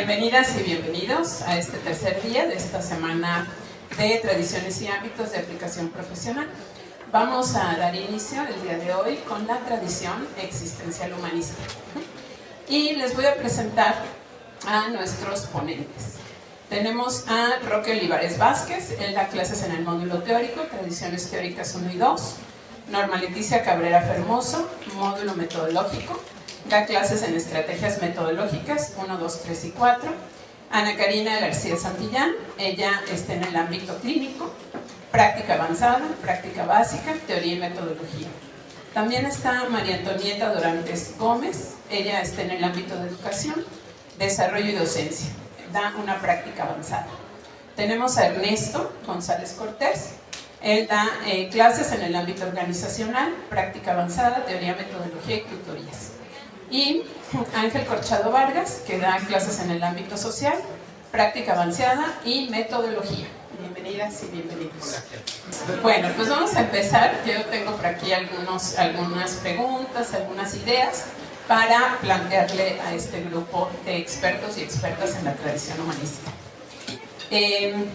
Bienvenidas y bienvenidos a este tercer día de esta semana de tradiciones y ámbitos de aplicación profesional. Vamos a dar inicio el día de hoy con la tradición existencial humanista. Y les voy a presentar a nuestros ponentes. Tenemos a Roque Olivares Vázquez, él da clases en el módulo teórico, Tradiciones Teóricas 1 y 2. Norma Leticia Cabrera Fermoso, módulo metodológico, da clases en estrategias metodológicas 1, 2, 3 y 4. Ana Karina García Santillán, ella está en el ámbito clínico, práctica avanzada, práctica básica, teoría y metodología. También está María Antonieta Dorantes Gómez, ella está en el ámbito de educación, desarrollo y docencia, da una práctica avanzada. Tenemos a Ernesto González Cortés, él da clases en el ámbito organizacional, práctica avanzada, teoría, metodología y tutorías. Y Ángel Corchado Vargas, que da clases en el ámbito social, práctica avanzada y metodología. Bienvenidas y bienvenidos. Bueno, pues vamos a empezar. Yo tengo por aquí algunas preguntas, algunas ideas para plantearle a este grupo de expertos y expertas en la tradición humanista. ¿Qué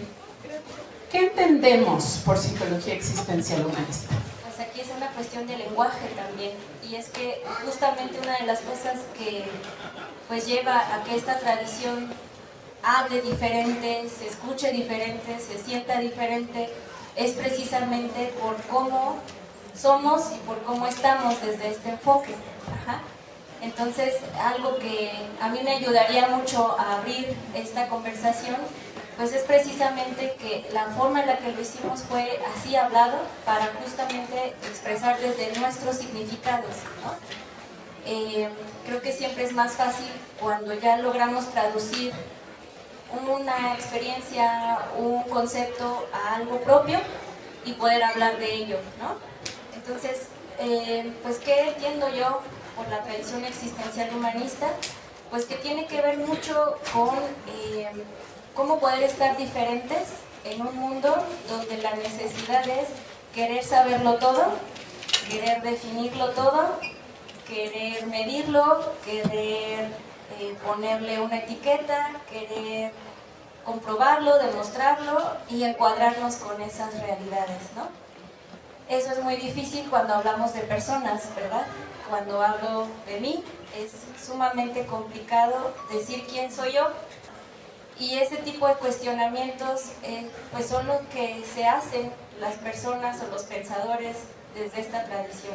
entendemos por psicología existencial humanista? Pues aquí es una cuestión de lenguaje también, y es que justamente una de las cosas que pues lleva a que esta tradición hable diferente, se escuche diferente, se sienta diferente, es precisamente por cómo somos y por cómo estamos desde este enfoque. Entonces, algo que a mí me ayudaría mucho a abrir esta conversación, pues es precisamente que la forma en la que lo hicimos fue así hablado para justamente expresar desde nuestros significados, ¿no? Creo que siempre es más fácil cuando ya logramos traducir una experiencia, un concepto a algo propio y poder hablar de ello, ¿no? Entonces, pues ¿qué entiendo yo por la tradición existencial humanista? Pues que tiene que ver mucho con cómo poder estar diferentes en un mundo donde la necesidad es querer saberlo todo, querer definirlo todo, querer medirlo, querer ponerle una etiqueta, querer comprobarlo, demostrarlo y encuadrarnos con esas realidades, ¿no? Eso es muy difícil cuando hablamos de personas, ¿verdad? Cuando hablo de mí es sumamente complicado decir quién soy yo, y ese tipo de cuestionamientos pues son los que se hacen las personas o los pensadores desde esta tradición.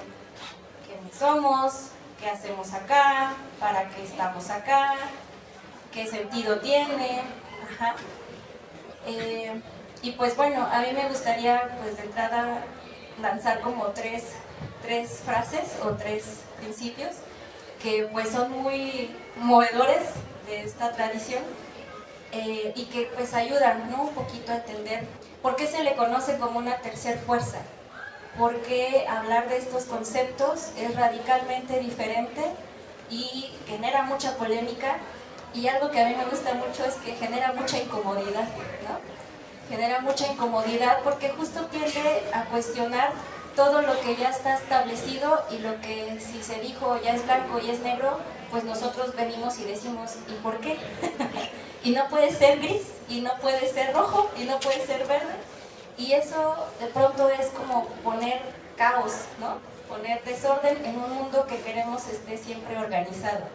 ¿Quiénes somos? ¿Qué hacemos acá? ¿Para qué estamos acá? ¿Qué sentido tiene? Y pues bueno, a mí me gustaría pues de entrada lanzar como tres frases o tres principios que pues son muy movedores de esta tradición. Y que pues ayudan, ¿no?, un poquito a entender por qué se le conoce como una tercer fuerza, por qué hablar de estos conceptos es radicalmente diferente y genera mucha polémica, y algo que a mí me gusta mucho es que genera mucha incomodidad, ¿no? Genera mucha incomodidad porque justo tiende a cuestionar todo lo que ya está establecido, y lo que si se dijo ya es blanco y es negro, pues nosotros venimos y decimos ¿y por qué? Y no puede ser gris, y no puede ser rojo, y no puede ser verde, y eso de pronto es como poner caos, ¿no? Poner desorden en un mundo que queremos esté siempre organizado.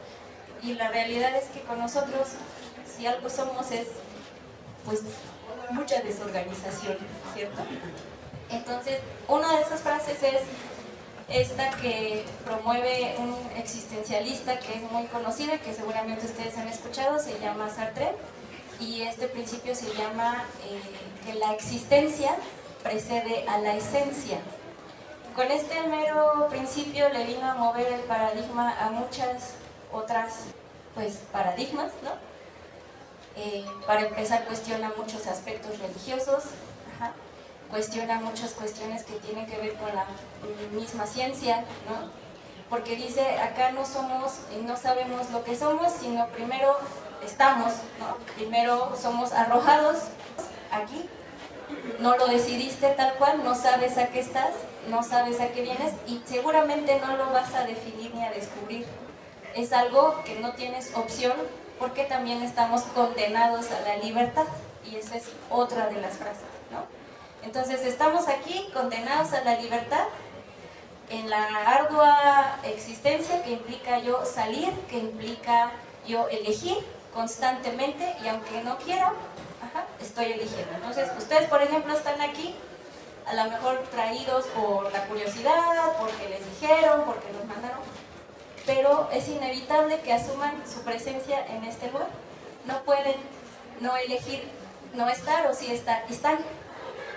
Y la realidad es que con nosotros, si algo somos, es pues mucha desorganización, ¿cierto? Entonces, una de esas frases es esta que promueve un existencialista que es muy conocido y que seguramente ustedes han escuchado, se llama Sartre, y este principio se llama que la existencia precede a la esencia. Con este mero principio le vino a mover el paradigma a muchas otras pues paradigmas, ¿no? Para empezar, cuestiona muchos aspectos religiosos, cuestiona muchas cuestiones que tienen que ver con la misma ciencia, ¿no? Porque dice, acá no somos y no sabemos lo que somos, sino primero estamos, ¿no? Primero somos arrojados aquí, no lo decidiste tal cual, no sabes a qué estás, no sabes a qué vienes, y seguramente no lo vas a definir ni a descubrir. Es algo que no tienes opción porque también estamos condenados a la libertad, y esa es otra de las frases, ¿no? Entonces estamos aquí condenados a la libertad en la ardua existencia que implica yo salir, que implica yo elegir constantemente, y aunque no quiera, estoy eligiendo. Entonces ustedes, por ejemplo, están aquí a lo mejor traídos por la curiosidad, porque les dijeron, porque los mandaron, pero es inevitable que asuman su presencia en este lugar. No pueden no elegir no estar, o sí estar, están.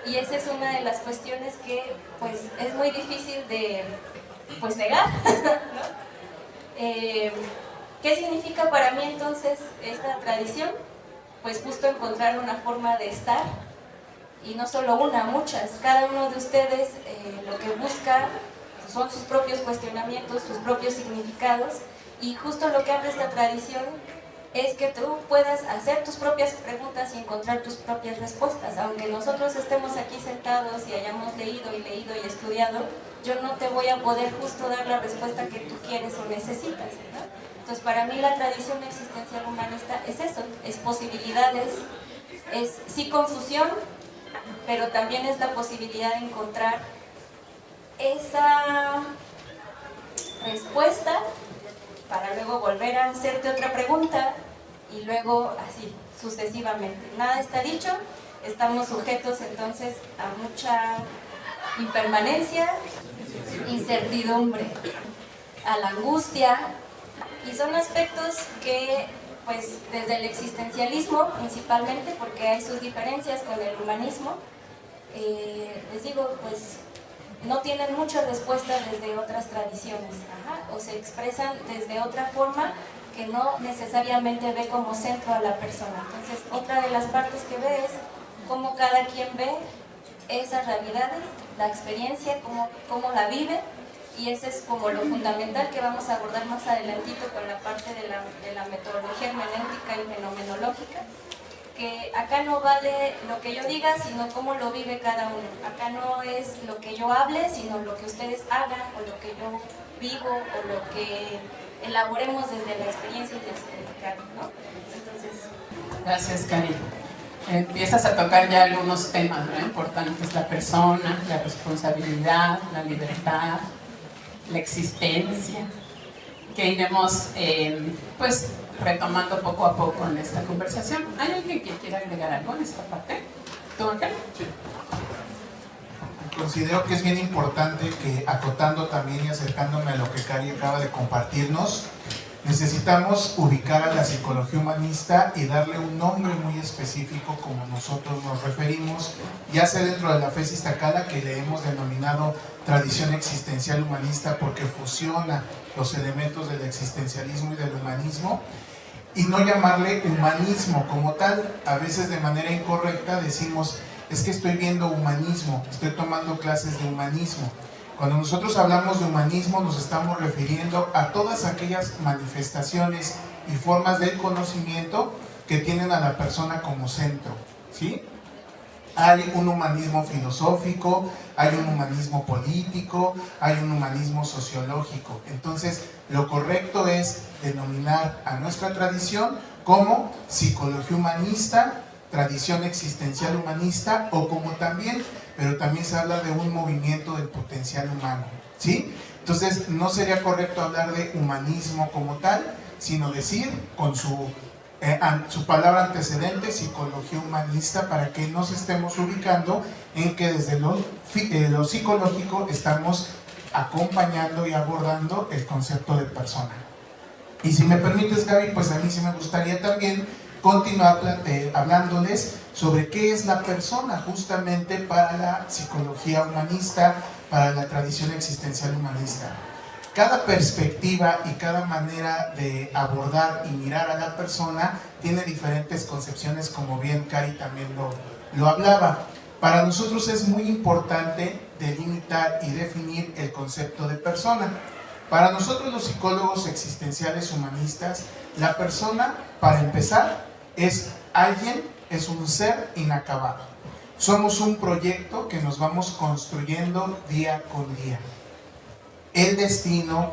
Y esa es una de las cuestiones que pues es muy difícil de pues negar, ¿no? ¿Qué significa para mí entonces esta tradición? Pues justo encontrar una forma de estar, y no solo una, muchas. Cada uno de ustedes lo que busca son sus propios cuestionamientos, sus propios significados, y justo lo que habla esta tradición es que tú puedas hacer tus propias preguntas y encontrar tus propias respuestas. Aunque nosotros estemos aquí sentados y hayamos leído y estudiado, yo no te voy a poder justo dar la respuesta que tú quieres o necesitas, ¿no? Entonces, para mí la tradición existencial humanista es eso, es posibilidades, es sí confusión, pero también es la posibilidad de encontrar esa respuesta para luego volver a hacerte otra pregunta, y luego así sucesivamente. Nada está dicho, estamos sujetos entonces a mucha impermanencia, incertidumbre, a la angustia, y son aspectos que pues desde el existencialismo principalmente, porque hay sus diferencias con el humanismo, les digo, pues no tienen mucha respuesta desde otras tradiciones, o se expresan desde otra forma que no necesariamente ve como centro a la persona. Entonces, otra de las partes que ve es cómo cada quien ve esas realidades, la experiencia, cómo la vive, y ese es como lo fundamental que vamos a abordar más adelantito con la parte de la metodología hermenéutica y fenomenológica, que acá no vale lo que yo diga, sino cómo lo vive cada uno. Acá no es lo que yo hable, sino lo que ustedes hagan, o lo que yo vivo, o lo que elaboremos desde la experiencia y el significado, ¿no? Entonces... Gracias, Cari. Empiezas a tocar ya algunos temas, ¿no?, importantes: la persona, la responsabilidad, la libertad, la existencia, que iremos pues retomando poco a poco en esta conversación. ¿Hay alguien que quiera agregar algo en esta parte? ¿Tú, Ángel? Sí. Considero que es bien importante que, acotando también y acercándome a lo que Cari acaba de compartirnos, necesitamos ubicar a la psicología humanista y darle un nombre muy específico como nosotros nos referimos, ya sea dentro de la fe Iztacala, que le hemos denominado tradición existencial humanista porque fusiona los elementos del existencialismo y del humanismo, y no llamarle humanismo como tal. A veces de manera incorrecta decimos: es que estoy viendo humanismo, estoy tomando clases de humanismo. Cuando nosotros hablamos de humanismo nos estamos refiriendo a todas aquellas manifestaciones y formas del conocimiento que tienen a la persona como centro, ¿sí? Hay un humanismo filosófico, hay un humanismo político, hay un humanismo sociológico. Entonces, lo correcto es denominar a nuestra tradición como psicología humanista, tradición existencial humanista, o como también, pero también se habla de un movimiento del potencial humano, ¿sí? Entonces, no sería correcto hablar de humanismo como tal, sino decir con su palabra antecedente, psicología humanista, para que nos estemos ubicando en que desde lo psicológico estamos acompañando y abordando el concepto de persona. Y si me permites, Gaby, pues a mí sí me gustaría también continuar hablándoles sobre qué es la persona justamente para la psicología humanista, para la tradición existencial humanista. Cada perspectiva y cada manera de abordar y mirar a la persona tiene diferentes concepciones, como bien Cari también lo hablaba. Para nosotros es muy importante delimitar y definir el concepto de persona. Para nosotros los psicólogos existenciales humanistas, la persona, para empezar, es alguien, es un ser inacabado. Somos un proyecto que nos vamos construyendo día con día. El destino,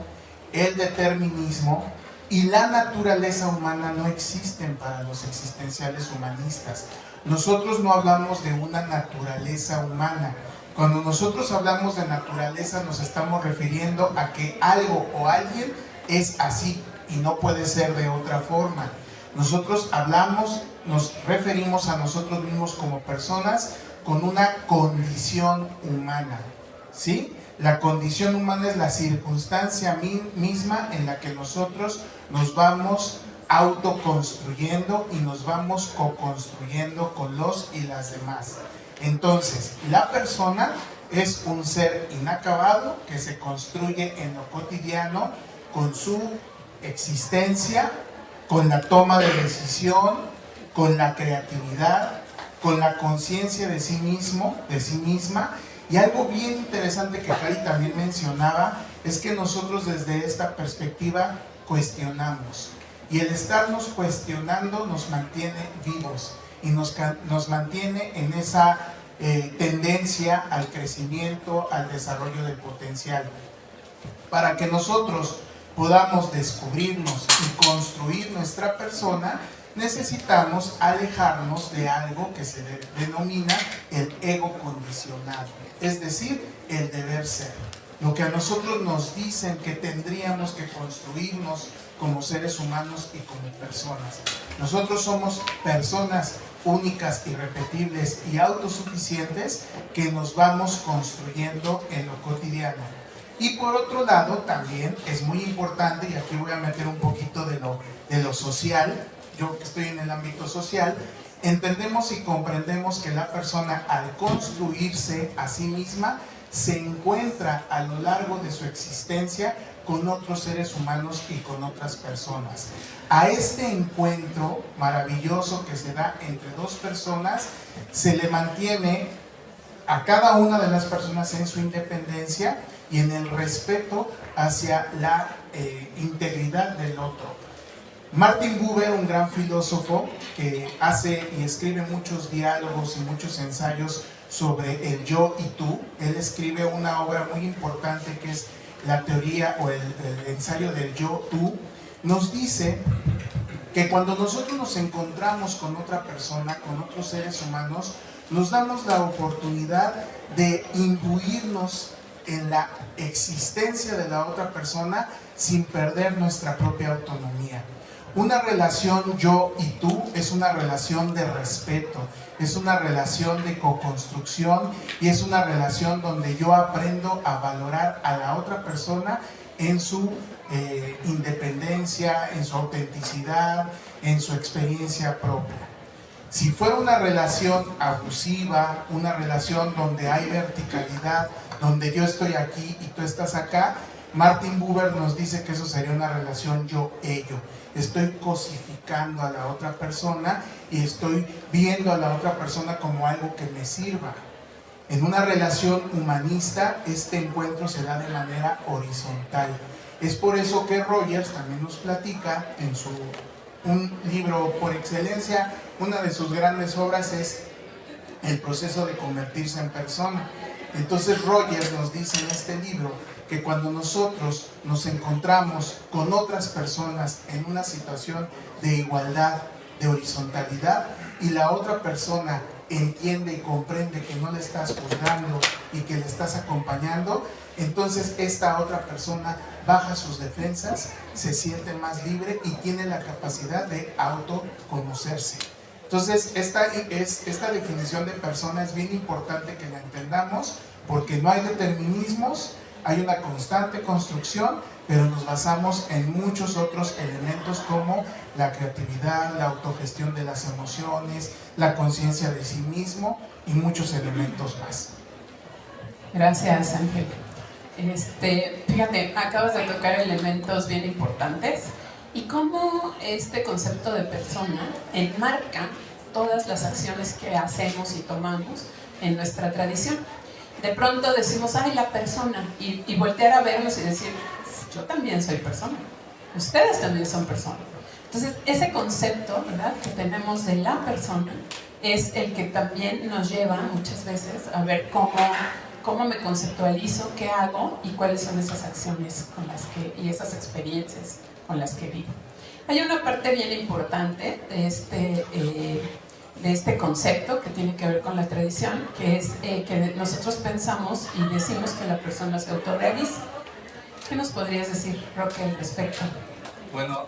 el determinismo, y la naturaleza humana no existen para los existenciales humanistas. Nosotros no hablamos de una naturaleza humana. Cuando nosotros hablamos de naturaleza nos estamos refiriendo a que algo o alguien es así y no puede ser de otra forma. Nosotros nos referimos a nosotros mismos como personas con una condición humana, ¿sí? La condición humana es la circunstancia misma en la que nosotros nos vamos autoconstruyendo y nos vamos co-construyendo con los y las demás. Entonces, la persona es un ser inacabado que se construye en lo cotidiano con su existencia, con la toma de decisión, con la creatividad, con la conciencia de sí mismo, de sí misma. Y algo bien interesante que Cari también mencionaba es que nosotros desde esta perspectiva cuestionamos. Y el estarnos cuestionando nos mantiene vivos y nos mantiene en esa tendencia al crecimiento, al desarrollo del potencial. Para que nosotros podamos descubrirnos y construir nuestra persona, necesitamos alejarnos de algo que se denomina el ego condicionado, es decir, el deber ser. Lo que a nosotros nos dicen que tendríamos que construirnos como seres humanos y como personas. Nosotros somos personas únicas, irrepetibles y autosuficientes que nos vamos construyendo en lo cotidiano. Y por otro lado, también es muy importante, y aquí voy a meter un poquito de lo social, yo que estoy en el ámbito social, entendemos y comprendemos que la persona al construirse a sí misma se encuentra a lo largo de su existencia con otros seres humanos y con otras personas. A este encuentro maravilloso que se da entre dos personas, se le mantiene a cada una de las personas en su independencia y en el respeto hacia la integridad del otro. Martin Buber, un gran filósofo que hace y escribe muchos diálogos y muchos ensayos sobre el yo y tú, él escribe una obra muy importante que es la teoría o el ensayo del yo-tú, nos dice que cuando nosotros nos encontramos con otra persona, con otros seres humanos, nos damos la oportunidad de imbuirnos en la existencia de la otra persona sin perder nuestra propia autonomía. Una relación yo y tú es una relación de respeto, es una relación de co-construcción y es una relación donde yo aprendo a valorar a la otra persona en su independencia, en su autenticidad, en su experiencia propia. Si fuera una relación abusiva, una relación donde hay verticalidad, donde yo estoy aquí y tú estás acá, Martin Buber nos dice que eso sería una relación yo-ello. Estoy cosificando a la otra persona y estoy viendo a la otra persona como algo que me sirva. En una relación humanista, este encuentro se da de manera horizontal. Es por eso que Rogers también nos platica en un libro por excelencia, una de sus grandes obras es El proceso de convertirse en persona. Entonces Rogers nos dice en este libro que cuando nosotros nos encontramos con otras personas en una situación de igualdad, de horizontalidad, y la otra persona entiende y comprende que no le estás juzgando y que le estás acompañando, entonces esta otra persona baja sus defensas, se siente más libre y tiene la capacidad de autoconocerse. Entonces esta definición de persona es bien importante que la entendamos, porque no hay determinismos, hay una constante construcción, pero nos basamos en muchos otros elementos como la creatividad, la autogestión de las emociones, la conciencia de sí mismo y muchos elementos más. Gracias, Ángel. Fíjate, acabas de tocar elementos bien importantes y cómo este concepto de persona enmarca todas las acciones que hacemos y tomamos en nuestra tradición. De pronto decimos, ay, la persona, y voltear a vernos y decir, yo también soy persona, ustedes también son personas. Entonces, ese concepto, ¿verdad?, que tenemos de la persona es el que también nos lleva muchas veces a ver cómo me conceptualizo, qué hago y cuáles son esas acciones con las que, y esas experiencias con las que vivo. Hay una parte bien importante de este concepto que tiene que ver con la tradición, que es que nosotros pensamos y decimos que la persona se autorrealiza. ¿Qué nos podrías decir, Roque, al respecto? Bueno,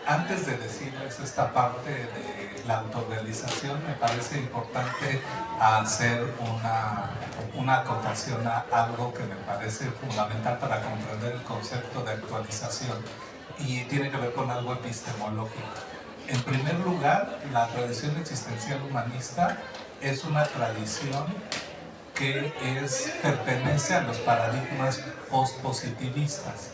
antes de decirles esta parte de la autorrealización, me parece importante hacer una acotación a algo que me parece fundamental para comprender el concepto de actualización, y tiene que ver con algo epistemológico. En primer lugar, la tradición existencial humanista es una tradición que pertenece a los paradigmas postpositivistas.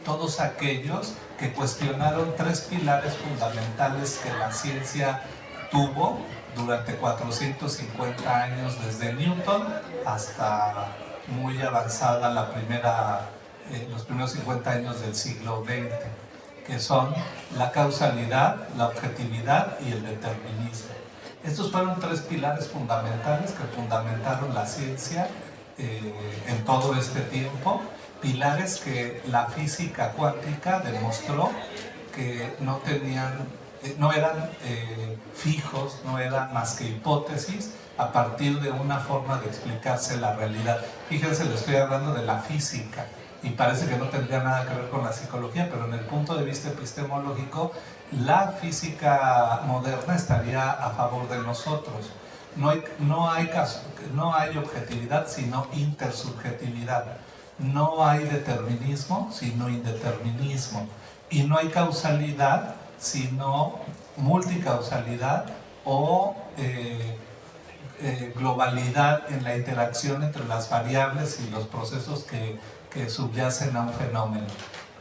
Todos aquellos que cuestionaron tres pilares fundamentales que la ciencia tuvo durante 450 años, desde Newton hasta muy avanzada los primeros 50 años del siglo XX, que son la causalidad, la objetividad y el determinismo. Estos fueron tres pilares fundamentales que fundamentaron la ciencia en todo este tiempo. Pilares que la física cuántica demostró que no eran fijos, no eran más que hipótesis a partir de una forma de explicarse la realidad. Fíjense, le estoy hablando de la física y parece que no tendría nada que ver con la psicología, pero en el punto de vista epistemológico, la física moderna estaría a favor de nosotros. No hay objetividad, sino intersubjetividad. No hay determinismo, sino indeterminismo. Y no hay causalidad, sino multicausalidad o globalidad en la interacción entre las variables y los procesos que subyacen a un fenómeno.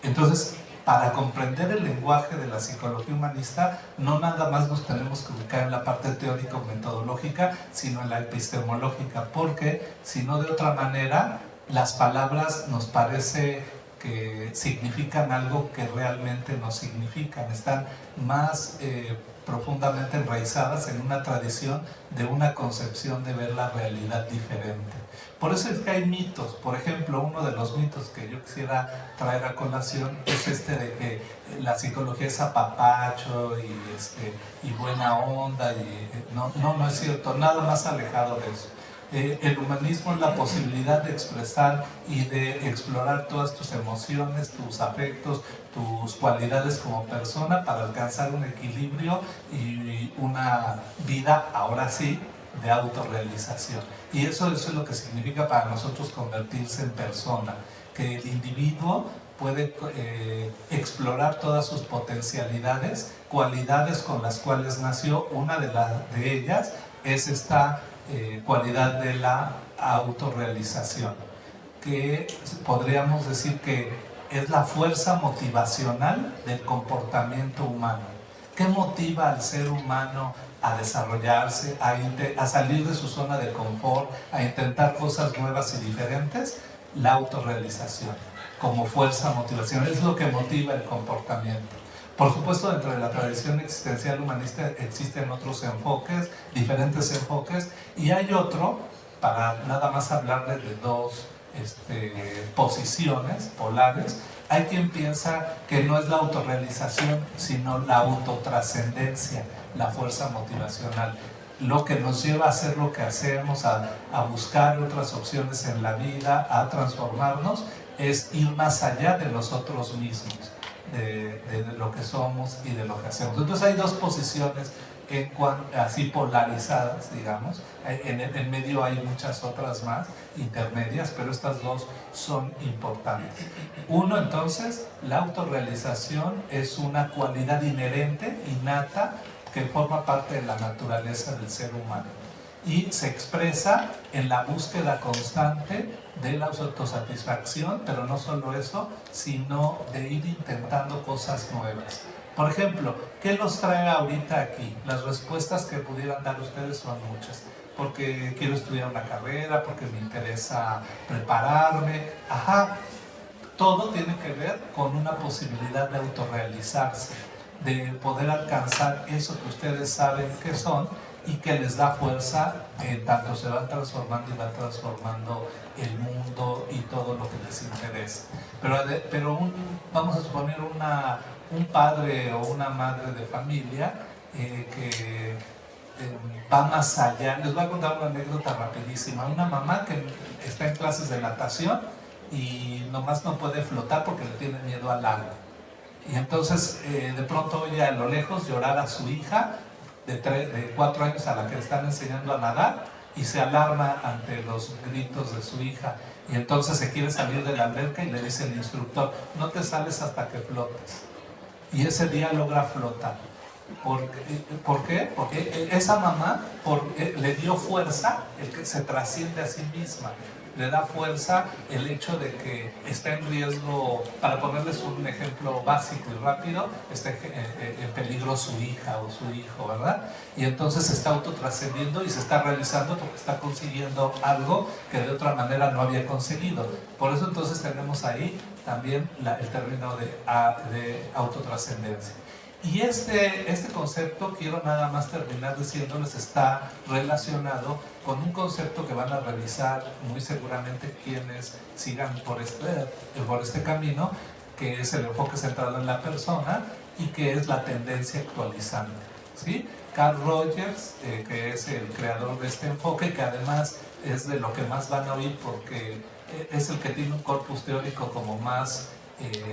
Entonces, para comprender el lenguaje de la psicología humanista, no nada más nos tenemos que ubicar en la parte teórico-metodológica, sino en la epistemológica, porque si no, de otra manera, las palabras nos parece que significan algo que realmente no significan, están más profundamente enraizadas en una tradición de una concepción de ver la realidad diferente. Por eso es que hay mitos. Por ejemplo, uno de los mitos que yo quisiera traer a colación es de que la psicología es apapacho y buena onda, y no es cierto, nada más alejado de eso. El humanismo es la posibilidad de expresar y de explorar todas tus emociones, tus afectos, tus cualidades como persona para alcanzar un equilibrio y una vida, ahora sí, de autorrealización. Y eso es lo que significa para nosotros convertirse en persona, que el individuo puede explorar todas sus potencialidades, cualidades con las cuales nació. Una de ellas es esta cualidad de la autorrealización, que podríamos decir que es la fuerza motivacional del comportamiento humano. ¿Qué motiva al ser humano a desarrollarse, a salir de su zona de confort, a intentar cosas nuevas y diferentes? La autorrealización como fuerza motivacional es lo que motiva el comportamiento. Por supuesto, dentro de la tradición existencial humanista existen otros enfoques, diferentes enfoques, y hay otro, para nada más hablarles de dos posiciones polares. Hay quien piensa que no es la autorrealización, sino la autotrascendencia, la fuerza motivacional, lo que nos lleva a hacer lo que hacemos, a buscar otras opciones en la vida, a transformarnos, es ir más allá de nosotros mismos. De lo que somos y de lo que hacemos. Entonces hay dos posiciones así polarizadas, digamos. En el medio hay muchas otras más intermedias, pero estas dos son importantes. Uno, entonces, la autorrealización es una cualidad inherente, innata, que forma parte de la naturaleza del ser humano y se expresa en la búsqueda constante de la autosatisfacción, pero no solo eso, sino de ir intentando cosas nuevas. Por ejemplo, ¿qué los trae ahorita aquí? Las respuestas que pudieran dar ustedes son muchas. Porque quiero estudiar una carrera, porque me interesa prepararme. Ajá, todo tiene que ver con una posibilidad de autorrealizarse, de poder alcanzar eso que ustedes saben que son y que les da fuerza en tanto se van transformando y van transformando el mundo y todo lo que les interesa. Pero vamos a suponer un padre o una madre de familia que va más allá. Les voy a contar una anécdota rapidísima. Una mamá que está en clases de natación y nomás no puede flotar porque le tiene miedo al agua. Y entonces de pronto oye a lo lejos llorar a su hija de 4 años a la que le están enseñando a nadar y se alarma ante los gritos de su hija. Y entonces se quiere salir de la alberca y le dice el instructor, no te sales hasta que flotes. Y ese día logra flotar. ¿Por qué? Porque esa mamá le dio fuerza el que se trasciende a sí misma. Le da fuerza el hecho de que está en riesgo, para ponerles un ejemplo básico y rápido, está en peligro su hija o su hijo, ¿verdad? Y entonces se está autotrascendiendo y se está realizando porque está consiguiendo algo que de otra manera no había conseguido. Por eso entonces tenemos ahí también el término de autotrascendencia. Y este concepto, quiero nada más terminar diciéndoles, está relacionado con un concepto que van a revisar muy seguramente quienes sigan por este camino, que es el enfoque centrado en la persona y que es la tendencia actualizante, ¿sí? Carl Rogers, que es el creador de este enfoque, que además es de lo que más van a oír porque es el que tiene un corpus teórico como más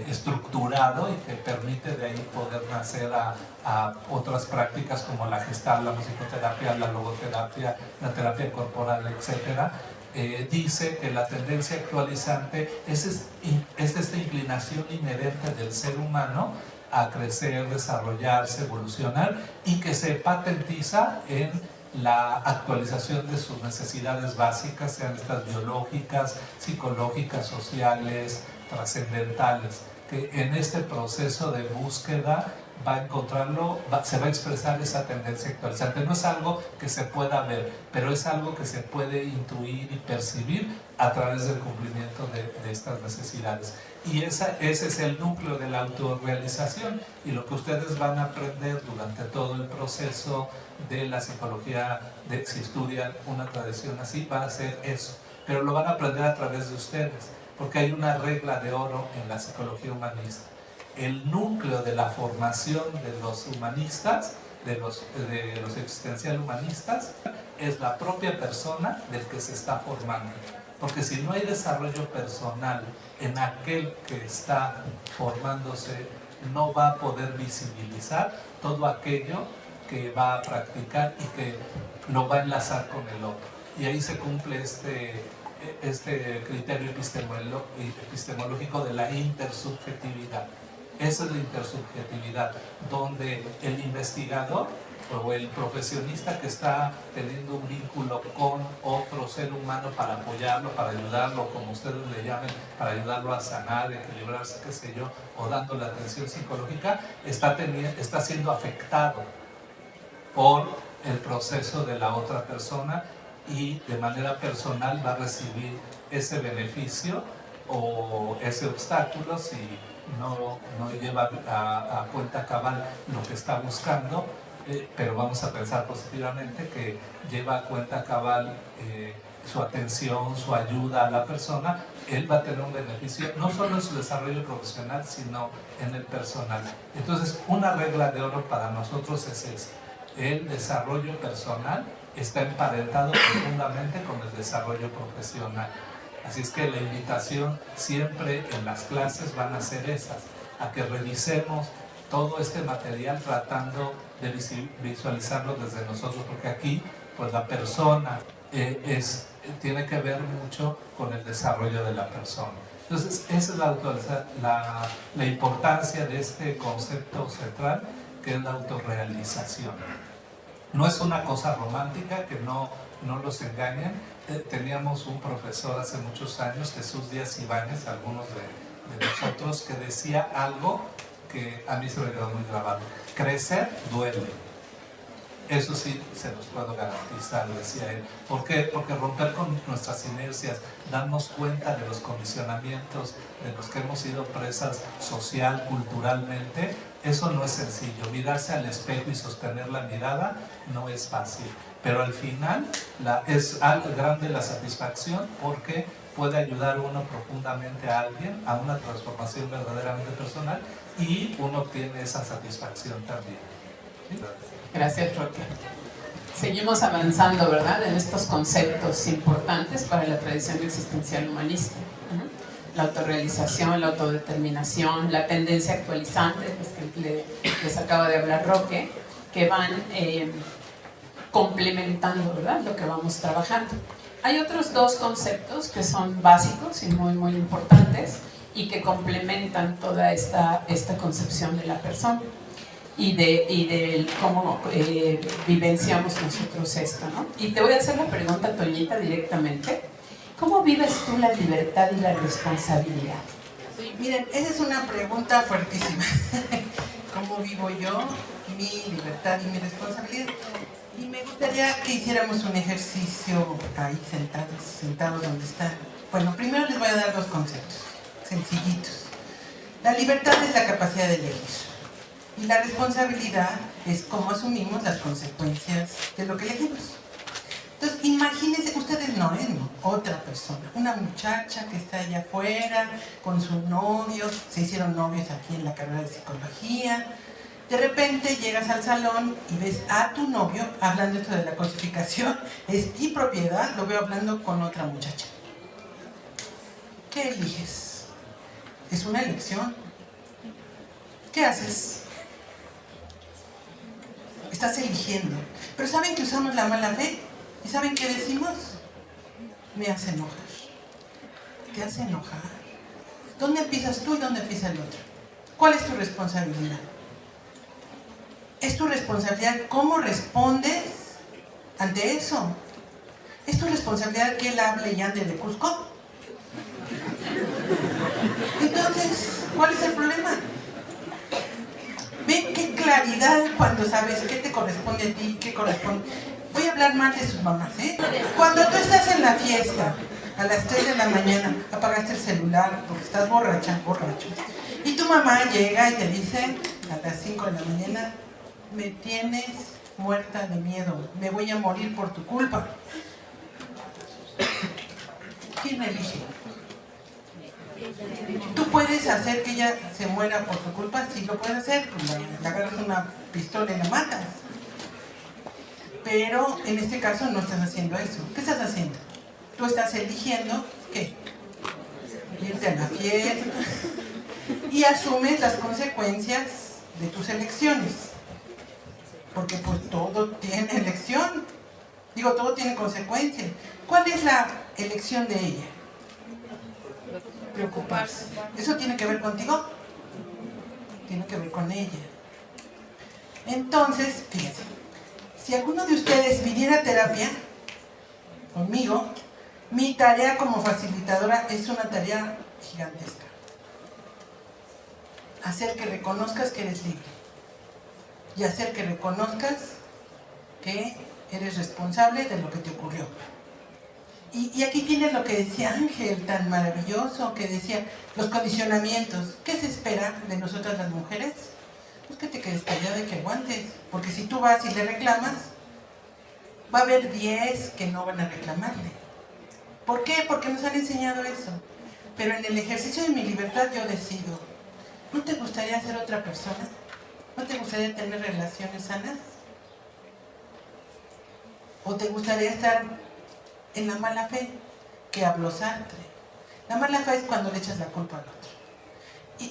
estructurado y que permite de ahí poder nacer a otras prácticas como la Gestalt, la musicoterapia, la logoterapia, la terapia corporal, etc. Dice que la tendencia actualizante es esta inclinación inherente del ser humano a crecer, desarrollarse, evolucionar y que se patentiza en la actualización de sus necesidades básicas, sean estas biológicas, psicológicas, sociales, trascendentales, que en este proceso de búsqueda va a encontrarlo, se va a expresar esa tendencia actualizante. No es algo que se pueda ver, pero es algo que se puede intuir y percibir a través del cumplimiento de estas necesidades. Y ese es el núcleo de la autorrealización, y lo que ustedes van a aprender durante todo el proceso de la psicología, si estudian una tradición así, va a ser eso, pero lo van a aprender a través de ustedes, porque hay una regla de oro en la psicología humanista. El núcleo de la formación de los humanistas, de los existencial humanistas, es la propia persona del que se está formando. Porque si no hay desarrollo personal en aquel que está formándose, no va a poder visibilizar todo aquello que va a practicar y que lo va a enlazar con el otro. Y ahí se cumple este criterio epistemológico de la intersubjetividad. Esa es la intersubjetividad, donde el investigador o el profesionista que está teniendo un vínculo con otro ser humano para apoyarlo, para ayudarlo, como ustedes le llamen, para ayudarlo a sanar, equilibrarse, qué sé yo, o dándole atención psicológica, está siendo afectado por el proceso de la otra persona y de manera personal va a recibir ese beneficio o ese obstáculo si no lleva a cuenta cabal lo que está buscando, pero vamos a pensar positivamente que lleva a cuenta cabal su atención, su ayuda a la persona. Él va a tener un beneficio no solo en su desarrollo profesional, sino en el personal. Entonces, una regla de oro para nosotros es esa: el desarrollo personal está emparentado profundamente con el desarrollo profesional. Así es que la invitación siempre en las clases van a ser esas, a que revisemos todo este material tratando de visualizarlo desde nosotros, porque aquí pues la persona tiene que ver mucho con el desarrollo de la persona. Entonces esa es la importancia de este concepto central, que es la autorrealización. No es una cosa romántica, que no los engañen. Teníamos un profesor hace muchos años, Jesús Díaz Ibáñez, algunos de nosotros, que decía algo que a mí se me quedó muy grabado: crecer duele. Eso sí se los puedo garantizar, decía él. ¿Por qué? Porque romper con nuestras inercias, darnos cuenta de los condicionamientos de los que hemos sido presas social, culturalmente, Eso no es sencillo. Mirarse al espejo y sostener la mirada no es fácil. Pero al final es algo grande la satisfacción, porque puede ayudar uno profundamente a alguien a una transformación verdaderamente personal, y uno obtiene esa satisfacción también. ¿Sí? Gracias, Roque. Seguimos avanzando, ¿verdad?, en estos conceptos importantes para la tradición existencial humanista. La autorrealización, la autodeterminación, la tendencia actualizante, que les acaba de hablar Roque, que van complementando, ¿verdad?, lo que vamos trabajando. Hay otros dos conceptos que son básicos y muy, muy importantes y que complementan toda esta concepción de la persona y de cómo vivenciamos nosotros esto, ¿no? Y te voy a hacer la pregunta, Toñita, directamente. ¿Cómo vives tú la libertad y la responsabilidad? Sí, miren, esa es una pregunta fuertísima. ¿Cómo vivo yo mi libertad y mi responsabilidad? Y me gustaría que hiciéramos un ejercicio ahí sentados donde están. Bueno, primero les voy a dar dos conceptos sencillitos. La libertad es la capacidad de elegir. Y la responsabilidad es cómo asumimos las consecuencias de lo que elegimos. Entonces, imagínense, ustedes no, otra persona, una muchacha que está allá afuera con su novio, se hicieron novios aquí en la carrera de psicología. De repente llegas al salón y ves a tu novio hablando esto de la cosificación, es mi propiedad, lo veo hablando con otra muchacha. ¿Qué eliges? Es una elección. ¿Qué haces? Estás eligiendo. Pero ¿saben que usamos la mala fe? ¿Y saben qué decimos? Me hace enojar. ¿Te hace enojar? ¿Dónde empiezas tú y dónde empieza el otro? ¿Cuál es tu responsabilidad? Es tu responsabilidad cómo respondes ante eso. Es tu responsabilidad que él hable y ande de Cusco. Entonces, ¿cuál es el problema? Ve qué claridad cuando sabes qué te corresponde a ti, qué corresponde. Voy a hablar mal de sus mamás, ¿eh? Cuando tú estás en la fiesta, a las 3 de la mañana, apagaste el celular porque estás borracho, y tu mamá llega y te dice a las 5 de la mañana, me tienes muerta de miedo, me voy a morir por tu culpa. ¿Quién elige? ¿Tú puedes hacer que ella se muera por tu culpa? Sí lo puedes hacer, pues le agarras una pistola y la matas. Pero en este caso no estás haciendo eso. ¿Qué estás haciendo? Tú estás eligiendo, ¿qué? Irte a la fiesta y asumes las consecuencias de tus elecciones. Porque pues todo tiene elección. Digo, todo tiene consecuencias. ¿Cuál es la elección de ella? Preocuparse. ¿Eso tiene que ver contigo? Tiene que ver con ella. Entonces, fíjense, si alguno de ustedes viniera a terapia conmigo, mi tarea como facilitadora es una tarea gigantesca. Hacer que reconozcas que eres libre y hacer que reconozcas que eres responsable de lo que te ocurrió. Y aquí tienes lo que decía Ángel, tan maravilloso, que decía los condicionamientos. ¿Qué se espera de nosotras las mujeres? Pues que te quedes callada y que aguantes, porque si tú vas y le reclamas, va a haber 10 que no van a reclamarle. ¿Por qué? Porque nos han enseñado eso. Pero en el ejercicio de mi libertad yo decido, ¿no te gustaría ser otra persona? ¿No te gustaría tener relaciones sanas? ¿O te gustaría estar en la mala fe que habló Sartre? La mala fe es cuando le echas la culpa al otro.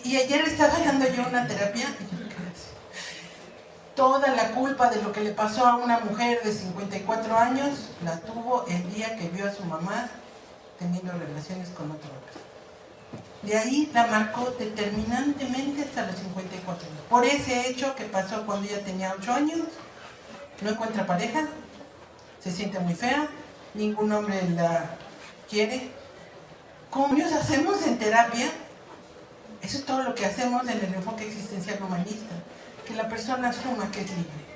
Y ayer estaba dando yo una terapia y yo me quedé así. Toda la culpa de lo que le pasó a una mujer de 54 años la tuvo el día que vio a su mamá teniendo relaciones con otro hombre. De ahí la marcó determinantemente hasta los 54 años. Por ese hecho que pasó cuando ella tenía 8 años, no encuentra pareja, se siente muy fea, ningún hombre la quiere. Como nos hacemos en terapia, eso es todo lo que hacemos en el enfoque existencial humanista, que la persona asuma que es libre.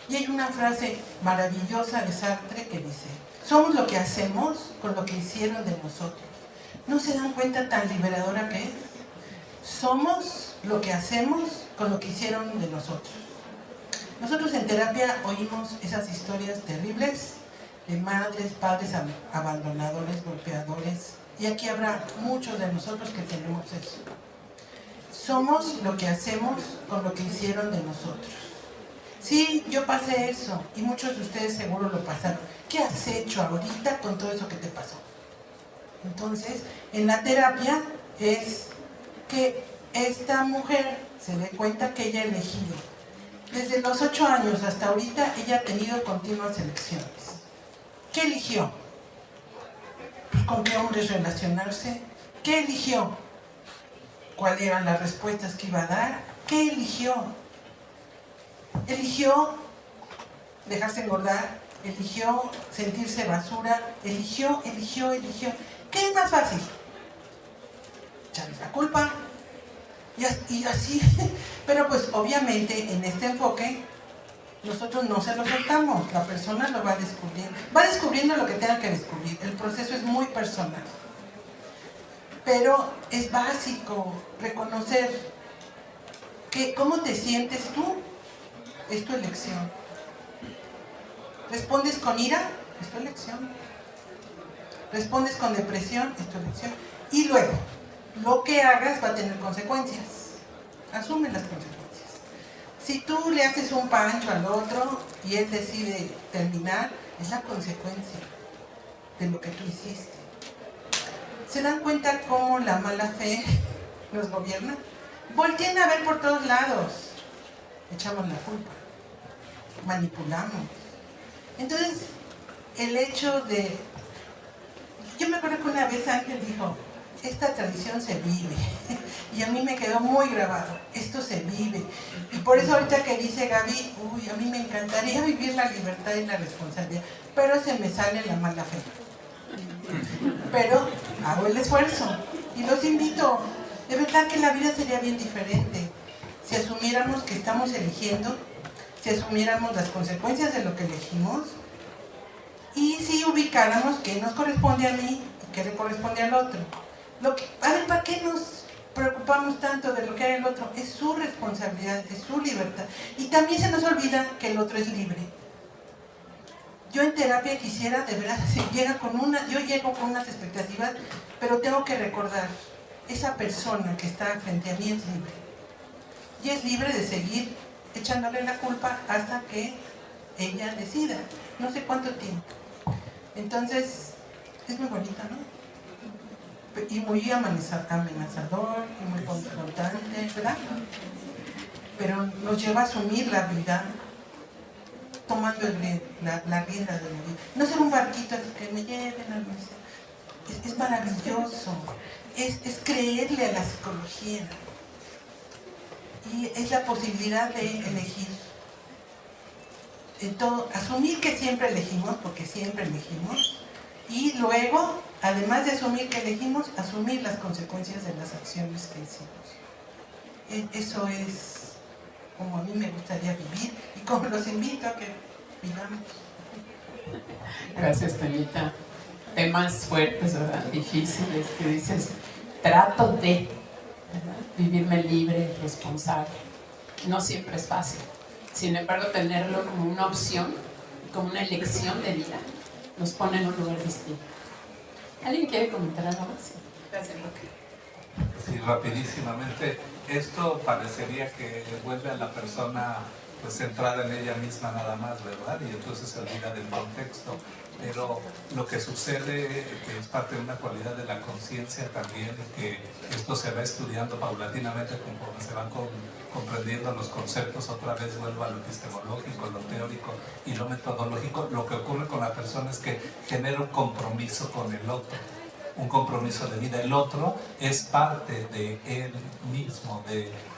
Y hay una frase maravillosa de Sartre que dice, somos lo que hacemos con lo que hicieron de nosotros. ¿No se dan cuenta tan liberadora que es? Somos lo que hacemos con lo que hicieron de nosotros. Nosotros en terapia oímos esas historias terribles de madres, padres abandonadores, golpeadores, y aquí habrá muchos de nosotros que tenemos eso. Somos lo que hacemos con lo que hicieron de nosotros. Sí, yo pasé eso, y muchos de ustedes seguro lo pasaron. ¿Qué has hecho ahorita con todo eso que te pasó? Entonces, en la terapia es que esta mujer se dé cuenta que ella ha elegido. Desde los 8 años hasta ahorita, ella ha tenido continuas elecciones. ¿Qué eligió? Pues, ¿con qué hombres relacionarse? ¿Qué eligió? ¿Cuáles eran las respuestas que iba a dar? ¿Qué eligió? Eligió dejarse engordar, eligió sentirse basura, eligió. ¿Qué es más fácil? Echarles la culpa. Y así, pero pues obviamente en este enfoque nosotros no se lo soltamos, la persona lo va descubriendo lo que tenga que descubrir, el proceso es muy personal, pero es básico reconocer que cómo te sientes tú es tu elección. ¿Respondes con ira? Es tu elección. ¿Respondes con depresión? Es tu elección. Y luego, lo que hagas va a tener consecuencias. Asume las consecuencias. Si tú le haces un pancho al otro y él decide terminar, es la consecuencia de lo que tú hiciste. ¿Se dan cuenta cómo la mala fe nos gobierna? Volteen a ver por todos lados. Echamos la culpa. Manipulamos. Entonces, el hecho de... Yo me acuerdo que una vez Ángel dijo, esta tradición se vive, y a mí me quedó muy grabado, esto se vive, y por eso ahorita que dice Gaby, uy, a mí me encantaría vivir la libertad y la responsabilidad, pero se me sale la mala fe, pero hago el esfuerzo, y los invito, de verdad que la vida sería bien diferente, si asumiéramos que estamos eligiendo, si asumiéramos las consecuencias de lo que elegimos, y si ubicáramos qué nos corresponde a mí y qué le corresponde al otro. A ver, ¿para qué nos preocupamos tanto de lo que haga el otro? Es su responsabilidad, es su libertad. Y también se nos olvida que el otro es libre. Yo en terapia quisiera, de verdad, yo llego con unas expectativas, pero tengo que recordar, esa persona que está frente a mí es libre. Y es libre de seguir echándole la culpa hasta que ella decida. No sé cuánto tiempo. Entonces, es muy bonito, ¿no? Y muy amenazador, y muy confrontante, ¿verdad? Pero nos lleva a asumir la vida tomando la rienda de la vida. No ser un barquito que me lleven a es maravilloso, es creerle a la psicología. Y es la posibilidad de elegir. Entonces, asumir que siempre elegimos, porque siempre elegimos, y luego, además de asumir que elegimos, asumir las consecuencias de las acciones que hicimos. Eso es como a mí me gustaría vivir y como los invito a que vivamos. Gracias, Tonita. Temas fuertes, ¿verdad? Difíciles, que dices, trato de, ¿verdad?, vivirme libre, responsable. No siempre es fácil. Sin embargo, tenerlo como una opción, como una elección de vida, nos pone en un lugar distinto. ¿Alguien quiere comentar algo más? Gracias, Roque. Sí, rapidísimamente. Esto parecería que vuelve a la persona pues centrada en ella misma nada más, ¿verdad? Y entonces se olvida del contexto. Pero lo que sucede, que es parte de una cualidad de la conciencia también, que esto se va estudiando paulatinamente conforme se van comprendiendo los conceptos, otra vez vuelvo a lo epistemológico, lo teórico y lo metodológico. Lo que ocurre con la persona es que genera un compromiso con el otro, un compromiso de vida. El otro es parte de él mismo,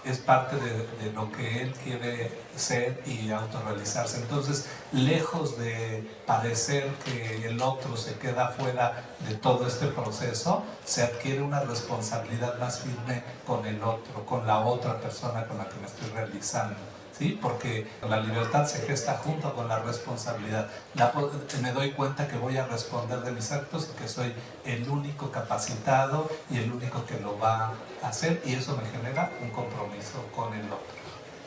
es parte de lo que él quiere ser y autorrealizarse. Entonces, lejos de parecer que el otro se queda fuera de todo este proceso, se adquiere una responsabilidad más firme con el otro, con la otra persona con la que me estoy realizando. ¿sí? Porque la libertad se gesta junto con la responsabilidad. Me doy cuenta que voy a responder de mis actos y que soy el único capacitado y el único que lo va a hacer, y eso me genera un compromiso con el otro.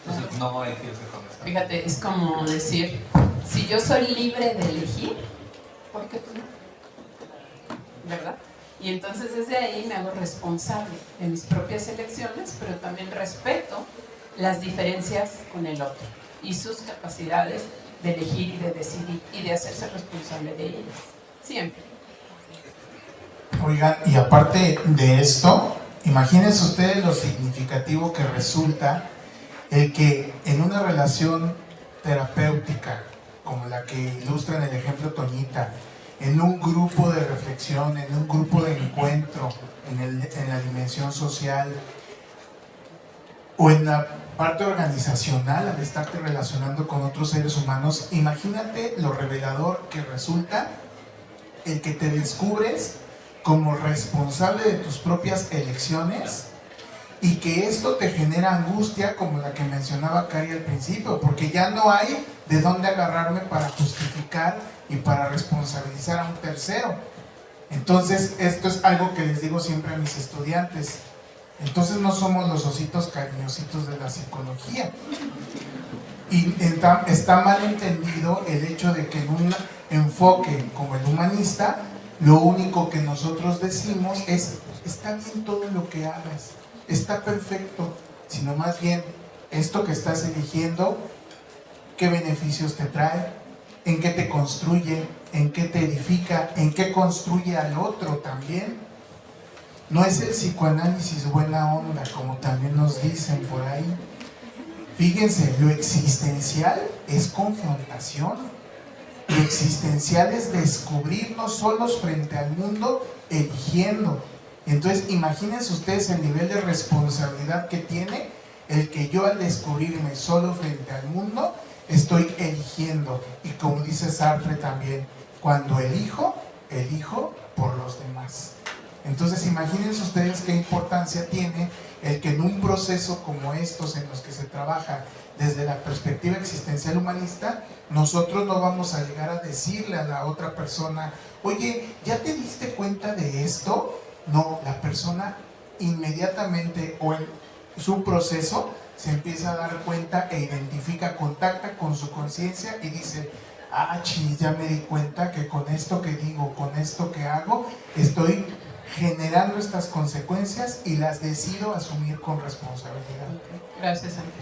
Entonces no hay que irse con eso. Fíjate, es como decir, si yo soy libre de elegir, ¿por qué tú no? ¿Verdad? Y entonces desde ahí me hago responsable de mis propias elecciones, pero también respeto las diferencias con el otro y sus capacidades de elegir y de decidir y de hacerse responsable de ellas. Siempre. Oigan, y aparte de esto, imagínense ustedes lo significativo que resulta el que en una relación terapéutica, como la que ilustra en el ejemplo Toñita, en un grupo de reflexión, en un grupo de encuentro, en la dimensión social, o en la parte organizacional, al estarte relacionando con otros seres humanos, imagínate lo revelador que resulta el que te descubres como responsable de tus propias elecciones, y que esto te genera angustia, como la que mencionaba Cari al principio, porque ya no hay de dónde agarrarme para justificar y para responsabilizar a un tercero. Entonces, esto es algo que les digo siempre a mis estudiantes. Entonces no somos los ositos cariñositos de la psicología. Y está mal entendido el hecho de que en un enfoque como el humanista, lo único que nosotros decimos es: está bien todo lo que hagas, está perfecto, sino más bien, esto que estás eligiendo, ¿qué beneficios te trae? ¿En qué te construye? ¿En qué te edifica? ¿En qué construye al otro también? No es el psicoanálisis buena onda, como también nos dicen por ahí. Fíjense, lo existencial es confrontación. Lo existencial es descubrirnos solos frente al mundo, eligiendo. Entonces, imagínense ustedes el nivel de responsabilidad que tiene el que yo, al descubrirme solo frente al mundo, estoy eligiendo. Y como dice Sartre también, cuando elijo, elijo por los demás. Entonces, imagínense ustedes qué importancia tiene el que en un proceso como estos, en los que se trabaja desde la perspectiva existencial humanista, nosotros no vamos a llegar a decirle a la otra persona: oye, ¿ya te diste cuenta de esto? No, la persona inmediatamente, o en su proceso, se empieza a dar cuenta e identifica, contacta con su conciencia y dice: ah, chis, ya me di cuenta que con esto que digo, con esto que hago, estoy generando estas consecuencias y las decido asumir con responsabilidad. Gracias, Ángel.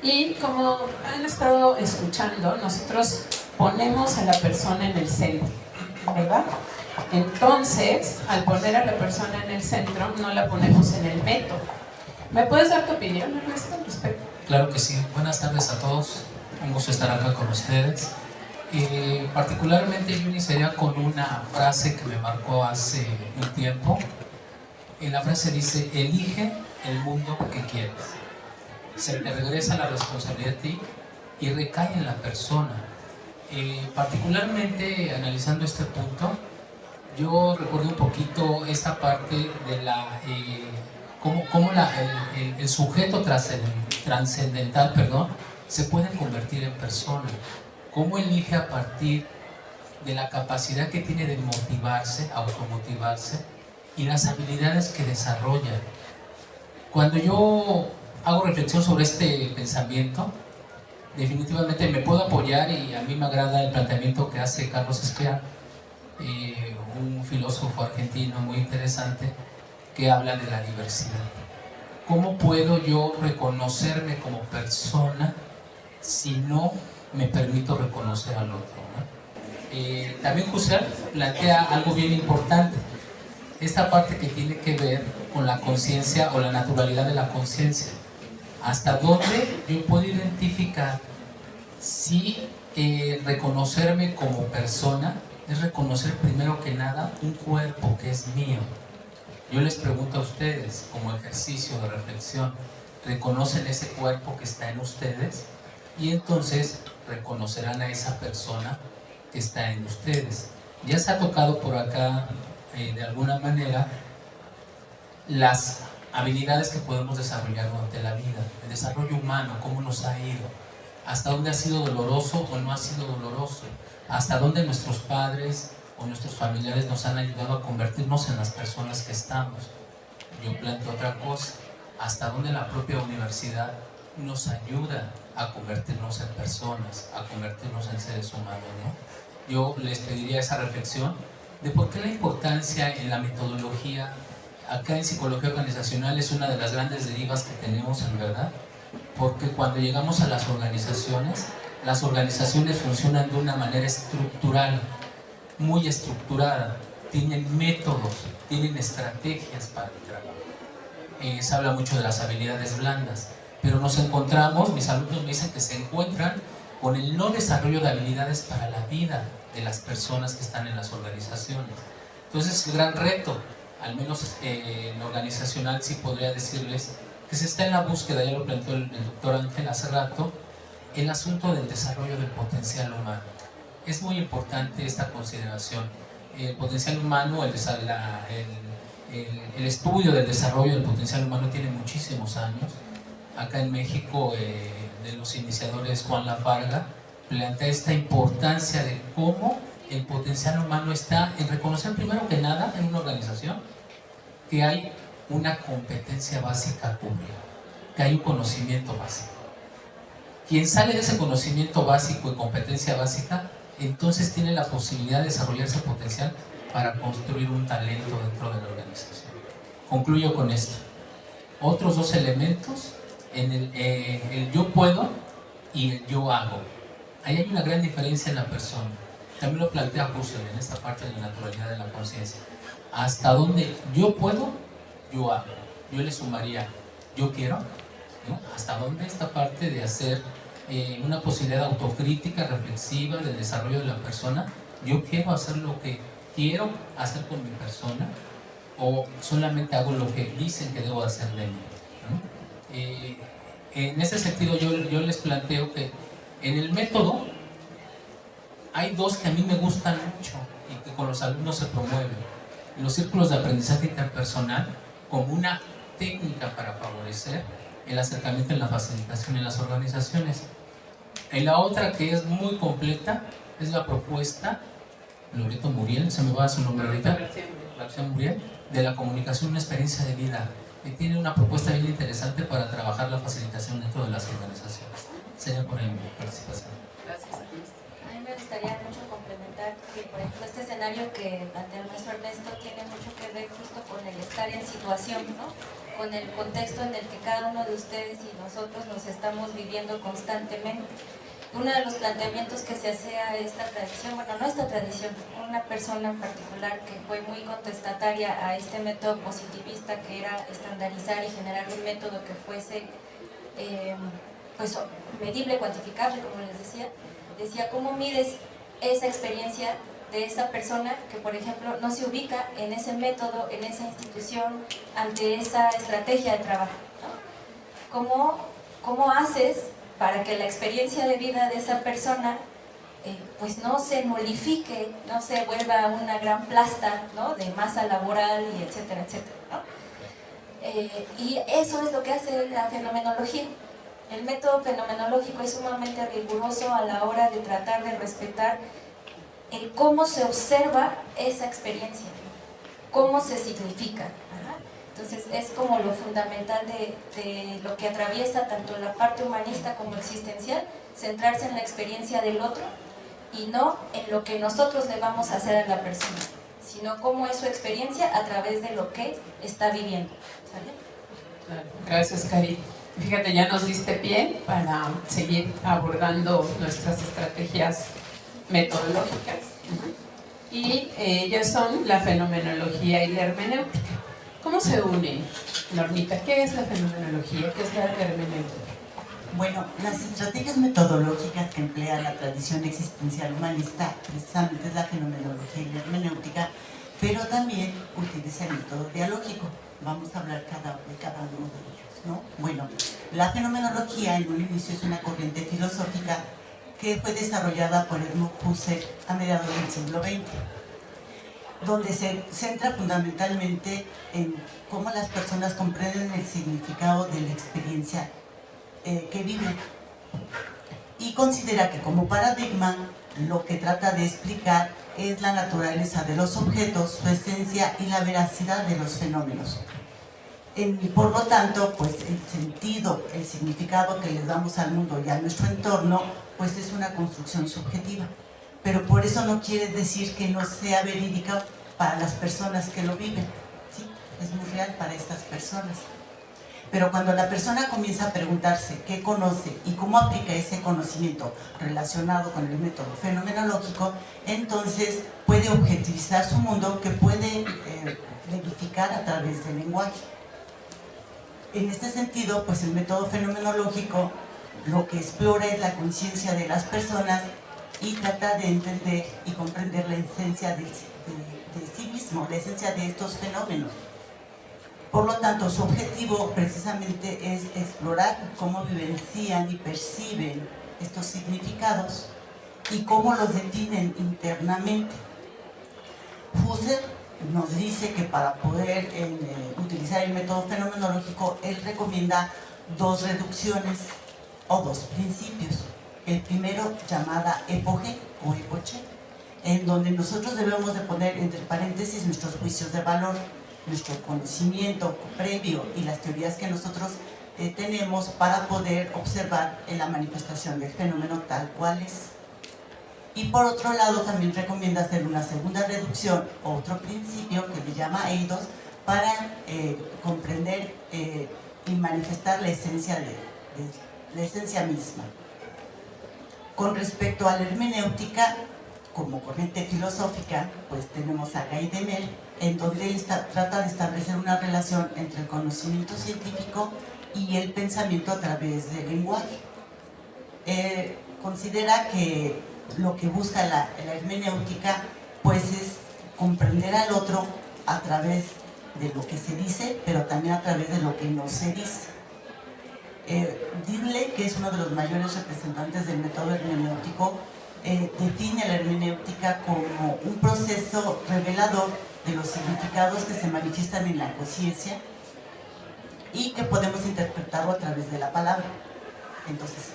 Y como han estado escuchando, nosotros ponemos a la persona en el centro, ¿verdad? Entonces, al poner a la persona en el centro, no la ponemos en el método. ¿Me puedes dar tu opinión, Ernesto, al respecto? Claro que sí. Buenas tardes a todos. Un gusto estar acá con ustedes. Particularmente yo iniciaría con una frase que me marcó hace un tiempo. Y la frase dice: elige el mundo que quieres. Se te regresa la responsabilidad a ti y recae en la persona. Particularmente analizando este punto, yo recuerdo un poquito esta parte de la cómo el sujeto trascendental, se puede convertir en persona. Cómo elige a partir de la capacidad que tiene de motivarse, automotivarse, y las habilidades que desarrolla. Cuando yo hago reflexión sobre este pensamiento, definitivamente me puedo apoyar, y a mí me agrada el planteamiento que hace Carlos Esquer, un filósofo argentino muy interesante, que habla de la diversidad. ¿Cómo puedo yo reconocerme como persona si no me permito reconocer al otro, ¿no? También Husserl plantea algo bien importante, esta parte que tiene que ver con la conciencia o la naturalidad de la conciencia. Hasta dónde yo puedo identificar si reconocerme como persona es reconocer primero que nada un cuerpo que es mío. Yo les pregunto a ustedes, como ejercicio de reflexión, ¿reconocen ese cuerpo que está en ustedes? Y entonces reconocerán a esa persona que está en ustedes. Ya se ha tocado por acá, de alguna manera, las habilidades que podemos desarrollar durante la vida, el desarrollo humano, cómo nos ha ido, hasta dónde ha sido doloroso o no ha sido doloroso, hasta dónde nuestros padres o nuestros familiares nos han ayudado a convertirnos en las personas que estamos. Yo planteo otra cosa, hasta dónde la propia universidad nos ayuda a convertirnos en personas, a convertirnos en seres humanos, ¿no? Yo les pediría esa reflexión de por qué la importancia en la metodología. Acá en psicología organizacional es una de las grandes derivas que tenemos, en verdad, porque cuando llegamos a las organizaciones funcionan de una manera estructural, muy estructurada, tienen métodos, tienen estrategias para el trabajo. Se habla mucho de las habilidades blandas, pero nos encontramos, mis alumnos me dicen que se encuentran con el no desarrollo de habilidades para la vida de las personas que están en las organizaciones. Entonces, el gran reto, al menos en organizacional, sí podría decirles que se está en la búsqueda, ya lo planteó el doctor Ángel hace rato, el asunto del desarrollo del potencial humano. Es muy importante esta consideración. El potencial humano, el estudio del desarrollo del potencial humano tiene muchísimos años. Acá en México, de los iniciadores Juan Lafarga, plantea esta importancia de cómo el potencial humano está en reconocer primero que nada en una organización que hay una competencia básica a cubrir, que hay un conocimiento básico. Quien sale de ese conocimiento básico y competencia básica, entonces tiene la posibilidad de desarrollar ese potencial para construir un talento dentro de la organización. Concluyo con esto. Otros dos elementos, en el yo puedo y el yo hago. Ahí hay una gran diferencia en la persona. También lo plantea Husserl en esta parte de la naturalidad de la conciencia. Hasta donde yo puedo, yo hago. Yo le sumaría, yo quiero, ¿no? Hasta dónde esta parte de hacer una posibilidad de autocrítica reflexiva del desarrollo de la persona. Yo quiero hacer lo que quiero hacer con mi persona, o solamente hago lo que dicen que debo hacer de mí, ¿no? En ese sentido yo les planteo que en el método hay dos que a mí me gustan mucho y que con los alumnos se promueven: los círculos de aprendizaje interpersonal como una técnica para favorecer el acercamiento y la facilitación en las organizaciones. Y la otra, que es muy completa, es la propuesta Loreto Muriel, se me va su nombre ahorita, García Muriel, de la comunicación, una experiencia de vida, que tiene una propuesta bien interesante para trabajar la facilitación dentro de las organizaciones. Sería por ahí mi participación. Gracias. A mí me gustaría mucho complementar que, por ejemplo, este escenario que plantea el maestro Ernesto tiene mucho que ver justo con el estar en situación, ¿no? Con el contexto en el que cada uno de ustedes y nosotros nos estamos viviendo constantemente. Uno de los planteamientos que se hace a esta tradición, bueno, no esta tradición, una persona en particular que fue muy contestataria a este método positivista, que era estandarizar y generar un método que fuese pues medible, cuantificable, como les decía, ¿cómo mides esa experiencia de esa persona que, por ejemplo, no se ubica en ese método, en esa institución, ante esa estrategia de trabajo, ¿no? ¿Cómo haces para que la experiencia de vida de esa persona pues no se nulifique, no se vuelva una gran plasta, ¿no? De masa laboral y etcétera, etcétera, ¿no? Y eso es lo que hace la fenomenología. El método fenomenológico es sumamente riguroso a la hora de tratar de respetar el cómo se observa esa experiencia, cómo se significa. Entonces es como lo fundamental de lo que atraviesa tanto la parte humanista como existencial, centrarse en la experiencia del otro y no en lo que nosotros le vamos a hacer a la persona, sino cómo es su experiencia a través de lo que está viviendo. ¿Sale? Gracias, Cari. Fíjate, ya nos diste pie para seguir abordando nuestras estrategias metodológicas. Y ellas son la fenomenología y la hermenéutica. ¿Cómo se unen, Normita? ¿Qué es la fenomenología? ¿Qué es la hermenéutica? Bueno, las estrategias metodológicas que emplea la tradición existencial humanista precisamente es la fenomenología y la hermenéutica, pero también utiliza el método dialógico. Vamos a hablar de cada uno de ellos, ¿no? Bueno, la fenomenología en un inicio es una corriente filosófica que fue desarrollada por Edmund Husserl a mediados del siglo XX. donde se centra fundamentalmente en cómo las personas comprenden el significado de la experiencia que viven. Y considera que como paradigma lo que trata de explicar es la naturaleza de los objetos, su esencia y la veracidad de los fenómenos. Por lo tanto, pues el sentido, el significado que les damos al mundo y a nuestro entorno, pues es una construcción subjetiva. Pero por eso no quiere decir que no sea verídica para las personas que lo viven, ¿sí? Es muy real para estas personas. Pero cuando la persona comienza a preguntarse qué conoce y cómo aplica ese conocimiento relacionado con el método fenomenológico, entonces puede objetivizar su mundo, que puede verificar a través del lenguaje. En este sentido, pues el método fenomenológico lo que explora es la conciencia de las personas y trata de entender y comprender la esencia de sí mismo, la esencia de estos fenómenos. Por lo tanto, su objetivo precisamente es explorar cómo vivencian y perciben estos significados y cómo los definen internamente. Husserl nos dice que para poder utilizar el método fenomenológico, él recomienda dos reducciones o dos principios. El primero, llamada epoge o epoche, en donde nosotros debemos de poner entre paréntesis nuestros juicios de valor, nuestro conocimiento previo y las teorías que nosotros tenemos para poder observar la manifestación del fenómeno tal cual es. Y por otro lado también recomienda hacer una segunda reducción, otro principio que le llama eidos, para comprender y manifestar la esencia la esencia misma. Con respecto a la hermenéutica, como corriente filosófica, pues tenemos a Guy de Mel, en donde él trata de establecer una relación entre el conocimiento científico y el pensamiento a través del lenguaje. Considera que lo que busca la hermenéutica pues es comprender al otro a través de lo que se dice, pero también a través de lo que no se dice. Didley, que es uno de los mayores representantes del método hermenéutico, define la hermenéutica como un proceso revelador de los significados que se manifiestan en la conciencia y que podemos interpretarlo a través de la palabra. Entonces,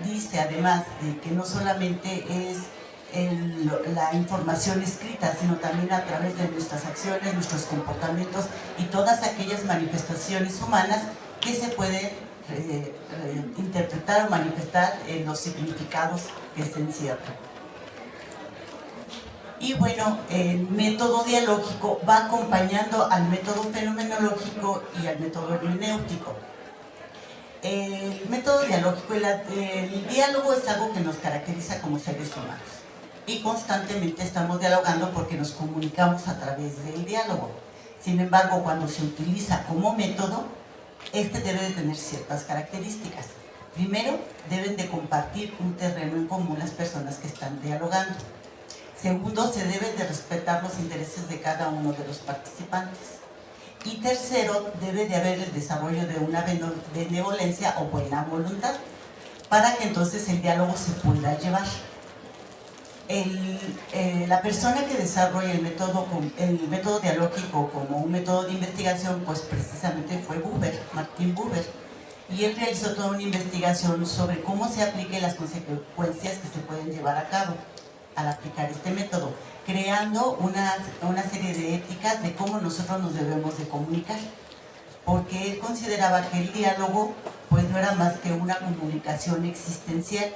dice además de que no solamente es la información escrita, sino también a través de nuestras acciones, nuestros comportamientos y todas aquellas manifestaciones humanas que se pueden interpretar o manifestar en los significados que se encierran. Y bueno, el método dialógico va acompañando al método fenomenológico y al método hermenéutico. El método dialógico, el diálogo es algo que nos caracteriza como seres humanos y constantemente estamos dialogando porque nos comunicamos a través del diálogo. Sin embargo, cuando se utiliza como método, este debe de tener ciertas características. Primero, deben de compartir un terreno en común las personas que están dialogando. Segundo, se deben de respetar los intereses de cada uno de los participantes. Y tercero, debe de haber el desarrollo de una benevolencia o buena voluntad para que entonces el diálogo se pueda llevar. La persona que desarrolla el método dialógico como un método de investigación, pues precisamente fue Martin Buber, y él realizó toda una investigación sobre cómo se aplica y las consecuencias que se pueden llevar a cabo al aplicar este método, creando una serie de éticas de cómo nosotros nos debemos de comunicar, porque él consideraba que el diálogo pues no era más que una comunicación existencial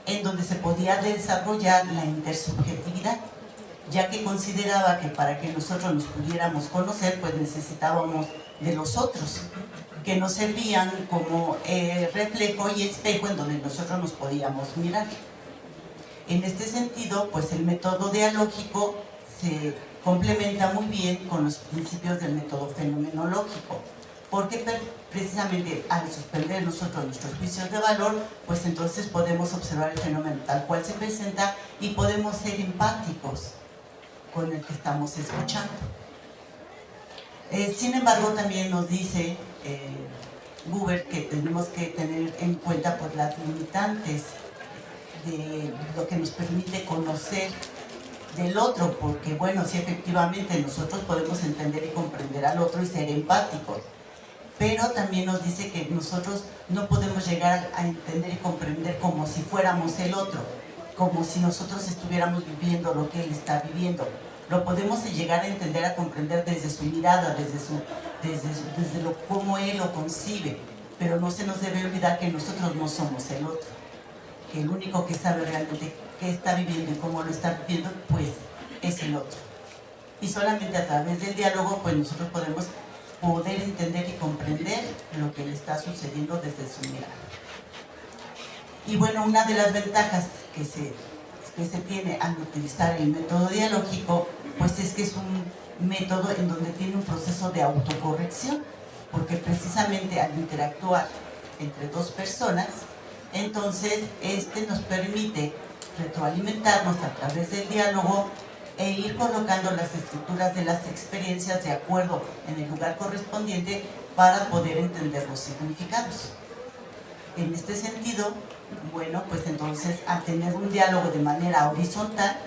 en donde se podía desarrollar la intersubjetividad, ya que consideraba que para que nosotros nos pudiéramos conocer pues necesitábamos de los otros, que nos servían como reflejo y espejo en donde nosotros nos podíamos mirar. En este sentido, pues el método dialógico se complementa muy bien con los principios del método fenomenológico, porque precisamente al suspender nosotros nuestros juicios de valor, pues entonces podemos observar el fenómeno tal cual se presenta y podemos ser empáticos con el que estamos escuchando. Sin embargo, también nos dice Buber que tenemos que tener en cuenta pues, las limitantes de lo que nos permite conocer del otro, porque bueno, sí, efectivamente nosotros podemos entender y comprender al otro y ser empáticos, pero también nos dice que nosotros no podemos llegar a entender y comprender como si fuéramos el otro, como si nosotros estuviéramos viviendo lo que él está viviendo. Lo podemos llegar a entender, a comprender desde su mirada, desde lo cómo él lo concibe, pero no se nos debe olvidar que nosotros no somos el otro, que el único que sabe realmente qué está viviendo y cómo lo está viviendo, pues es el otro. Y solamente a través del diálogo, pues nosotros podemos poder entender y comprender lo que le está sucediendo desde su mirada. Y bueno, una de las ventajas que se tiene al utilizar el método dialógico, pues es que es un método en donde tiene un proceso de autocorrección, porque precisamente al interactuar entre dos personas, entonces nos permite retroalimentarnos a través del diálogo e ir colocando las estructuras de las experiencias de acuerdo en el lugar correspondiente para poder entender los significados. En este sentido, bueno, pues entonces al tener un diálogo de manera horizontal,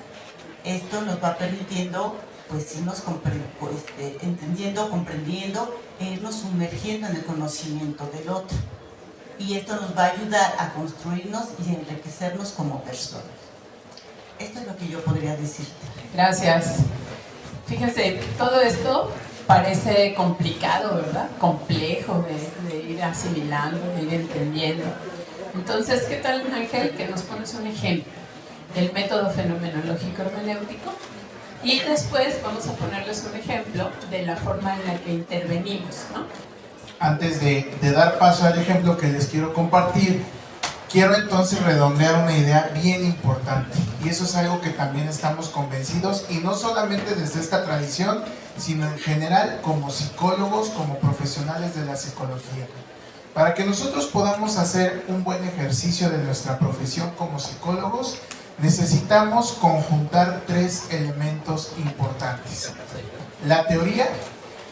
esto nos va permitiendo, pues irnos entendiendo, comprendiendo e irnos sumergiendo en el conocimiento del otro. Y esto nos va a ayudar a construirnos y enriquecernos como personas. Esto es lo que yo podría decirte. Gracias. Fíjense, todo esto parece complicado, ¿verdad? Complejo de ir asimilando, de ir entendiendo. Entonces, ¿qué tal, Ángel, que nos pones un ejemplo del método fenomenológico hermenéutico? Y después vamos a ponerles un ejemplo de la forma en la que intervenimos, ¿no? Antes de dar paso al ejemplo que les quiero compartir, quiero entonces redondear una idea bien importante, y eso es algo que también estamos convencidos, y no solamente desde esta tradición, sino en general como psicólogos, como profesionales de la psicología. Para que nosotros podamos hacer un buen ejercicio de nuestra profesión como psicólogos, necesitamos conjuntar tres elementos importantes: la teoría,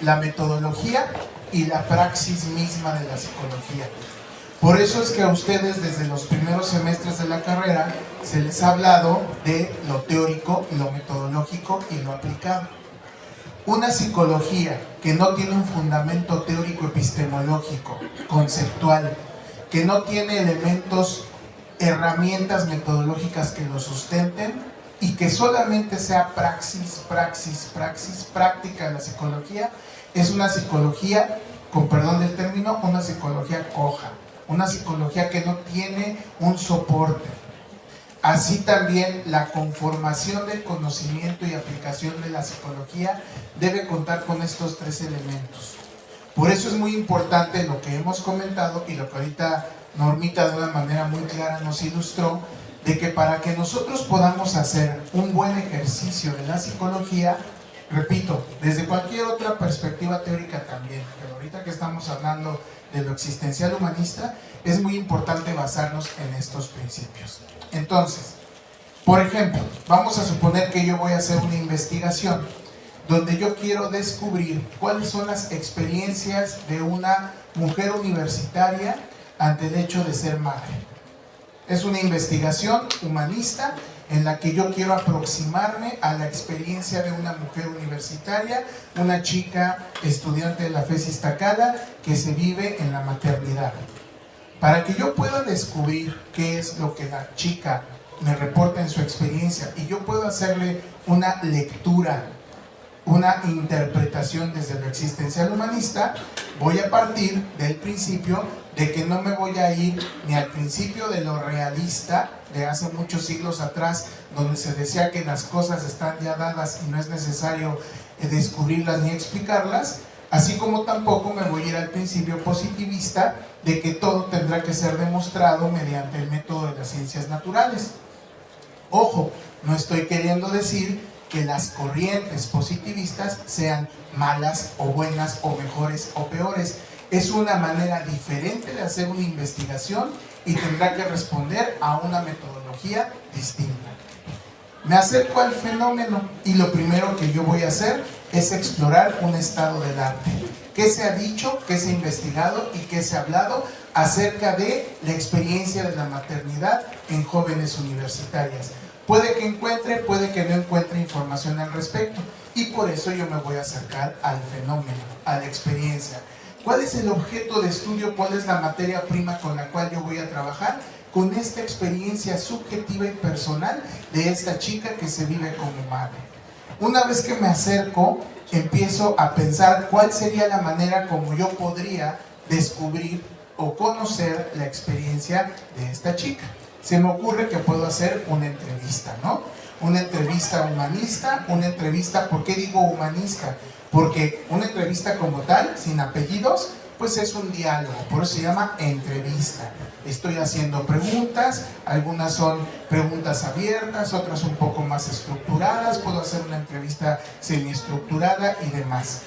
la metodología y la praxis misma de la psicología. Por eso es que a ustedes desde los primeros semestres de la carrera se les ha hablado de lo teórico, lo metodológico y lo aplicado. Una psicología que no tiene un fundamento teórico epistemológico, conceptual, que no tiene elementos, herramientas metodológicas que lo sustenten, y que solamente sea praxis, práctica de la psicología, es una psicología, con perdón del término, una psicología coja, una psicología que no tiene un soporte. Así también la conformación del conocimiento y aplicación de la psicología debe contar con estos tres elementos. Por eso es muy importante lo que hemos comentado y lo que ahorita Normita de una manera muy clara nos ilustró, de que para que nosotros podamos hacer un buen ejercicio de la psicología, repito, desde cualquier otra perspectiva teórica también, pero ahorita que estamos hablando de lo existencial humanista, es muy importante basarnos en estos principios. Entonces, por ejemplo, vamos a suponer que yo voy a hacer una investigación donde yo quiero descubrir cuáles son las experiencias de una mujer universitaria ante el hecho de ser madre. Es una investigación humanista en la que yo quiero aproximarme a la experiencia de una mujer universitaria, una chica estudiante de la FES Iztacala que se vive en la maternidad. Para que yo pueda descubrir qué es lo que la chica me reporta en su experiencia y yo puedo hacerle una lectura, una interpretación desde lo existencial humanista, voy a partir del principio de que no me voy a ir ni al principio de lo realista de hace muchos siglos atrás, donde se decía que las cosas están ya dadas y no es necesario descubrirlas ni explicarlas, así como tampoco me voy a ir al principio positivista de que todo tendrá que ser demostrado mediante el método de las ciencias naturales. Ojo, no estoy queriendo decir que las corrientes positivistas sean malas o buenas o mejores o peores. Es una manera diferente de hacer una investigación y tendrá que responder a una metodología distinta. Me acerco al fenómeno y lo primero que yo voy a hacer es explorar un estado del arte. ¿Qué se ha dicho, qué se ha investigado y qué se ha hablado acerca de la experiencia de la maternidad en jóvenes universitarias? Puede que encuentre, puede que no encuentre información al respecto. Y por eso yo me voy a acercar al fenómeno, a la experiencia. ¿Cuál es el objeto de estudio? ¿Cuál es la materia prima con la cual yo voy a trabajar? Con esta experiencia subjetiva y personal de esta chica que se vive como madre. Una vez que me acerco, empiezo a pensar cuál sería la manera como yo podría descubrir o conocer la experiencia de esta chica. Se me ocurre que puedo hacer una entrevista, ¿no? Una entrevista humanista, una entrevista, ¿por qué digo humanista? Porque una entrevista como tal, sin apellidos, pues es un diálogo, por eso se llama entrevista. Estoy haciendo preguntas, algunas son preguntas abiertas, otras un poco más estructuradas, puedo hacer una entrevista semiestructurada y demás.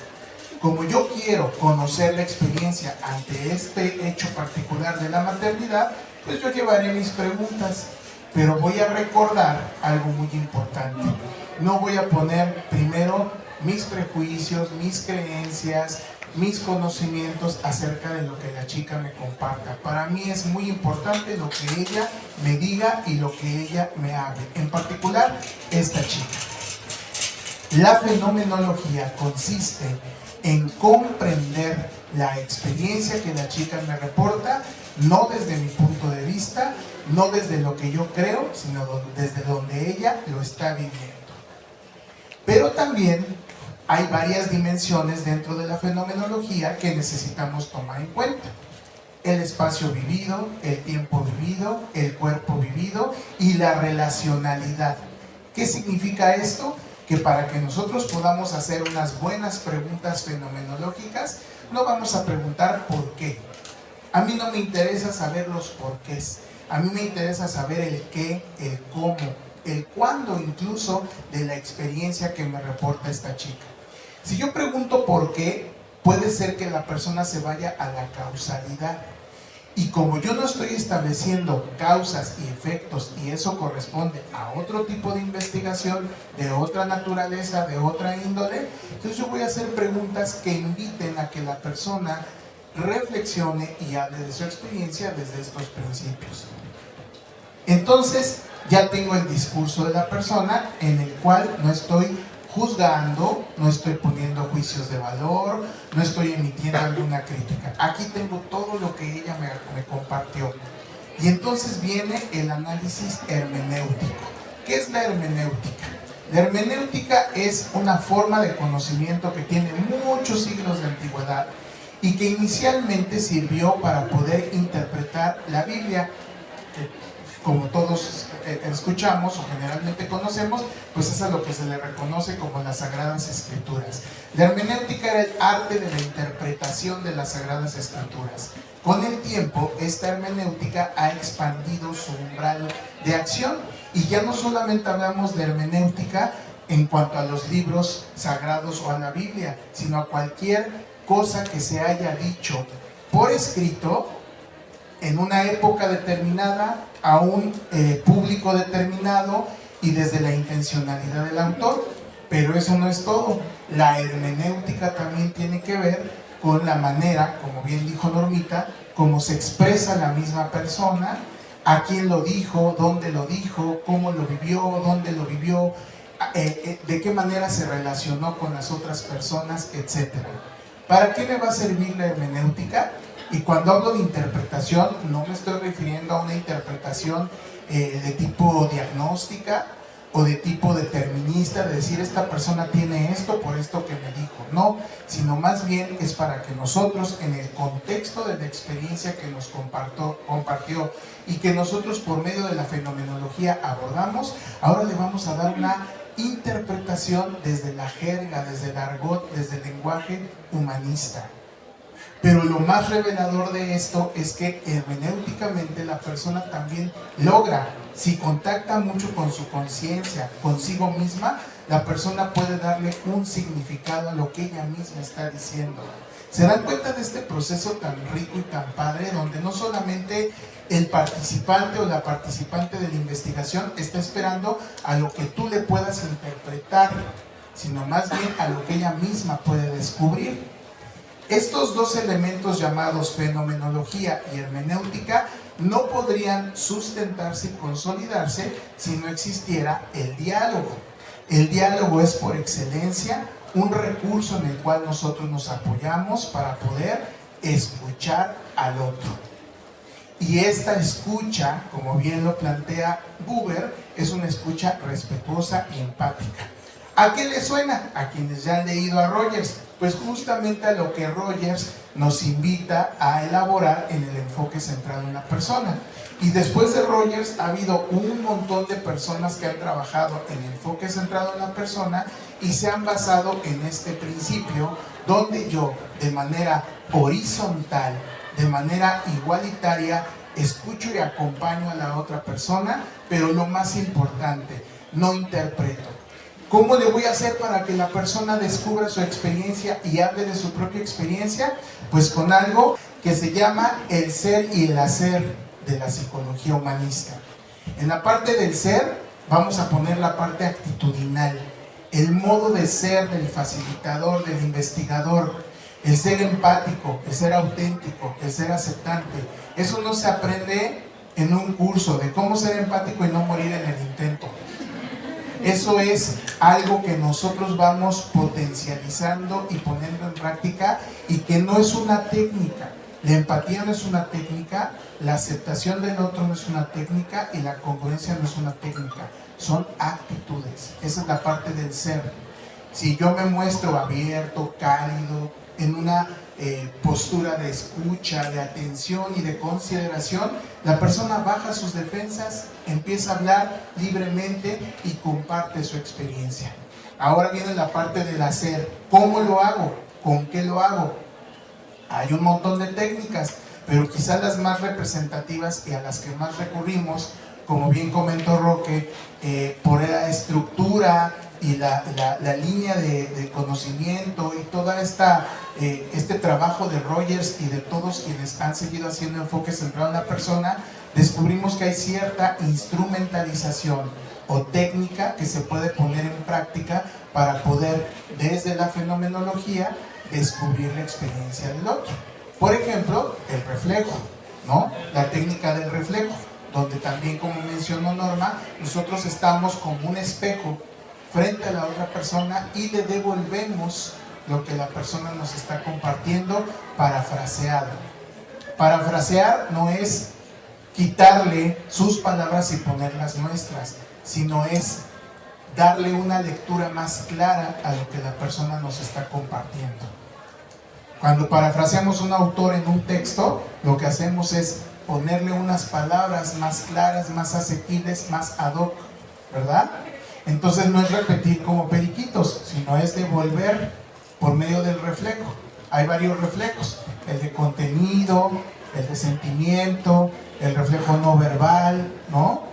Como yo quiero conocer la experiencia ante este hecho particular de la maternidad, pues yo llevaré mis preguntas, pero voy a recordar algo muy importante. No voy a poner primero mis prejuicios, mis creencias, mis conocimientos acerca de lo que la chica me comparta. Para mí es muy importante lo que ella me diga y lo que ella me hable. En particular, esta chica. La fenomenología consiste en comprender la experiencia que la chica me reporta, no desde mi punto de vista, no desde lo que yo creo, sino desde donde ella lo está viviendo. Pero también hay varias dimensiones dentro de la fenomenología que necesitamos tomar en cuenta. El espacio vivido, el tiempo vivido, el cuerpo vivido y la relacionalidad. ¿Qué significa esto? Que para que nosotros podamos hacer unas buenas preguntas fenomenológicas, no vamos a preguntar por qué. A mí no me interesa saber los porqués. A mí me interesa saber el qué, el cómo, el cuándo incluso de la experiencia que me reporta esta chica. Si yo pregunto por qué, puede ser que la persona se vaya a la causalidad. Y como yo no estoy estableciendo causas y efectos, y eso corresponde a otro tipo de investigación, de otra naturaleza, de otra índole, entonces yo voy a hacer preguntas que inviten a que la persona reflexione y hable de su experiencia desde estos principios. Entonces ya tengo el discurso de la persona en el cual no estoy juzgando, no estoy poniendo juicios de valor, no estoy emitiendo alguna crítica. Aquí tengo todo lo que ella me compartió. Y entonces viene el análisis hermenéutico. ¿Qué es la hermenéutica? La hermenéutica es una forma de conocimiento que tiene muchos siglos de antigüedad y que inicialmente sirvió para poder interpretar la Biblia, que como todos escuchamos o generalmente conocemos, pues es a lo que se le reconoce como las Sagradas Escrituras. La hermenéutica era el arte de la interpretación de las Sagradas Escrituras. Con el tiempo, esta hermenéutica ha expandido su umbral de acción y ya no solamente hablamos de hermenéutica en cuanto a los libros sagrados o a la Biblia, sino a cualquier cosa que se haya dicho por escrito en una época determinada, a un público determinado y desde la intencionalidad del autor. Pero eso no es todo. La hermenéutica también tiene que ver con la manera, como bien dijo Normita, cómo se expresa la misma persona, a quién lo dijo, dónde lo dijo, cómo lo vivió, dónde lo vivió, de qué manera se relacionó con las otras personas, etc. ¿Para qué me va a servir la hermenéutica? Y cuando hablo de interpretación, no me estoy refiriendo a una interpretación de tipo diagnóstica o de tipo determinista, de decir esta persona tiene esto por esto que me dijo. No, sino más bien es para que nosotros, en el contexto de la experiencia que nos compartió y que nosotros por medio de la fenomenología abordamos, ahora le vamos a dar una interpretación desde la jerga, desde el argot, desde el lenguaje humanista. Pero lo más revelador de esto es que hermenéuticamente la persona también logra, si contacta mucho con su conciencia, consigo misma, la persona puede darle un significado a lo que ella misma está diciendo. ¿Se dan cuenta de este proceso tan rico y tan padre, donde no solamente el participante o la participante de la investigación está esperando a lo que tú le puedas interpretar, sino más bien a lo que ella misma puede descubrir? Estos dos elementos llamados fenomenología y hermenéutica no podrían sustentarse y consolidarse si no existiera el diálogo. El diálogo es por excelencia un recurso en el cual nosotros nos apoyamos para poder escuchar al otro. Y esta escucha, como bien lo plantea Buber, es una escucha respetuosa y empática. ¿A qué le suena? A quienes ya han leído a Rogers, pues justamente a lo que Rogers nos invita a elaborar en el enfoque centrado en la persona. Y después de Rogers ha habido un montón de personas que han trabajado en enfoque centrado en la persona y se han basado en este principio, donde yo, de manera horizontal, de manera igualitaria, escucho y acompaño a la otra persona, pero lo más importante, no interpreto. ¿Cómo le voy a hacer para que la persona descubra su experiencia y hable de su propia experiencia? Pues con algo que se llama el ser y el hacer de la psicología humanista. En la parte del ser vamos a poner la parte actitudinal, el modo de ser del facilitador, del investigador, el ser empático, el ser auténtico, el ser aceptante. Eso no se aprende en un curso de cómo ser empático y no morir en el intento. Eso es algo que nosotros vamos potencializando y poniendo en práctica, y que no es una técnica. La empatía no es una técnica, la aceptación del otro no es una técnica y la congruencia no es una técnica. Son actitudes. Esa es la parte del ser. Si yo me muestro abierto, cálido, en una postura de escucha, de atención y de consideración, la persona baja sus defensas, empieza a hablar libremente y comparte su experiencia. Ahora viene la parte del hacer. ¿Cómo lo hago? ¿Con qué lo hago? Hay un montón de técnicas, pero quizás las más representativas y a las que más recurrimos, como bien comentó Roque, por la estructura y la línea de conocimiento y toda este trabajo de Rogers y de todos quienes han seguido haciendo enfoque centrado en la persona, descubrimos que hay cierta instrumentalización o técnica que se puede poner en práctica para poder, desde la fenomenología, descubrir la experiencia del otro. Por ejemplo, el reflejo, ¿no? La técnica del reflejo, donde también, como mencionó Norma, nosotros estamos como un espejo frente a la otra persona y le devolvemos lo que la persona nos está compartiendo parafraseado. Parafrasear no es quitarle sus palabras y poner las nuestras, sino es darle una lectura más clara a lo que la persona nos está compartiendo. Cuando parafraseamos un autor en un texto, lo que hacemos es ponerle unas palabras más claras, más asequibles, más ad hoc, ¿verdad? Entonces no es repetir como periquitos, sino es devolver por medio del reflejo. Hay varios reflejos: el de contenido, el de sentimiento, el reflejo no verbal, ¿no?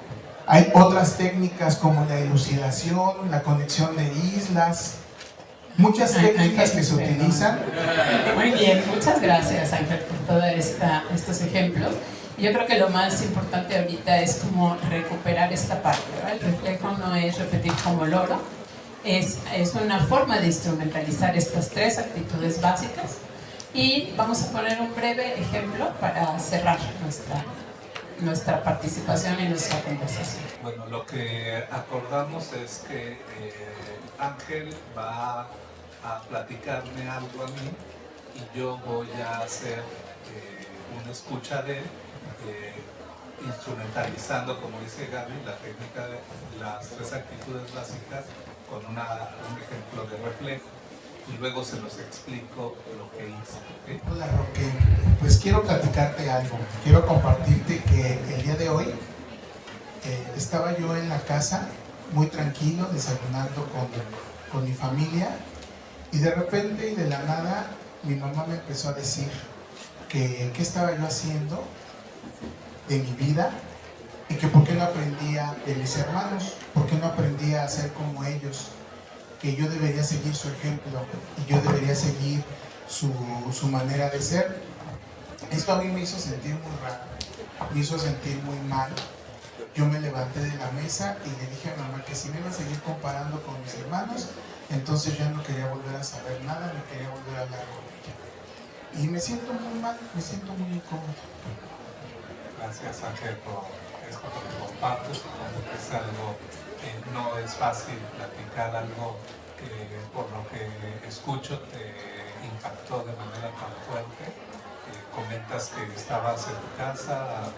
Hay otras técnicas como la elucidación, la conexión de islas, muchas técnicas que se utilizan. Muy bien, muchas gracias, Ángel, por todos estos ejemplos. Yo creo que lo más importante ahorita es como recuperar esta parte, ¿verdad? El reflejo no es repetir como loro, es una forma de instrumentalizar estas tres actitudes básicas. Y vamos a poner un breve ejemplo para cerrar nuestra participación y nuestra conversación. Bueno, lo que acordamos es que Ángel va a platicarme algo a mí y yo voy a hacer una escucha de él, instrumentalizando, como dice Gaby, la técnica de las tres actitudes básicas con un ejemplo de reflejo, y luego se los explico lo que hice. ¿Okay? Hola Roque, pues quiero platicarte algo, quiero compartirte que el día de hoy estaba yo en la casa muy tranquilo, desayunando con mi familia, y de repente y de la nada mi mamá me empezó a decir que qué estaba yo haciendo de mi vida y que por qué no aprendía de mis hermanos, por qué no aprendía a ser como ellos, que yo debería seguir su ejemplo y yo debería seguir su manera de ser. Esto a mí me hizo sentir muy raro, me hizo sentir muy mal. Yo me levanté de la mesa y le dije a mamá que si me iba a seguir comparando con mis hermanos, entonces ya no quería volver a saber nada, ni quería volver a hablar con ella. Y me siento muy mal, me siento muy incómodo. Gracias, Ángel, por esto que compartes. Supongo que es algo que no es fácil platicar, algo que por lo que escucho te impactó de manera tan fuerte. Comentas que estabas en tu casa,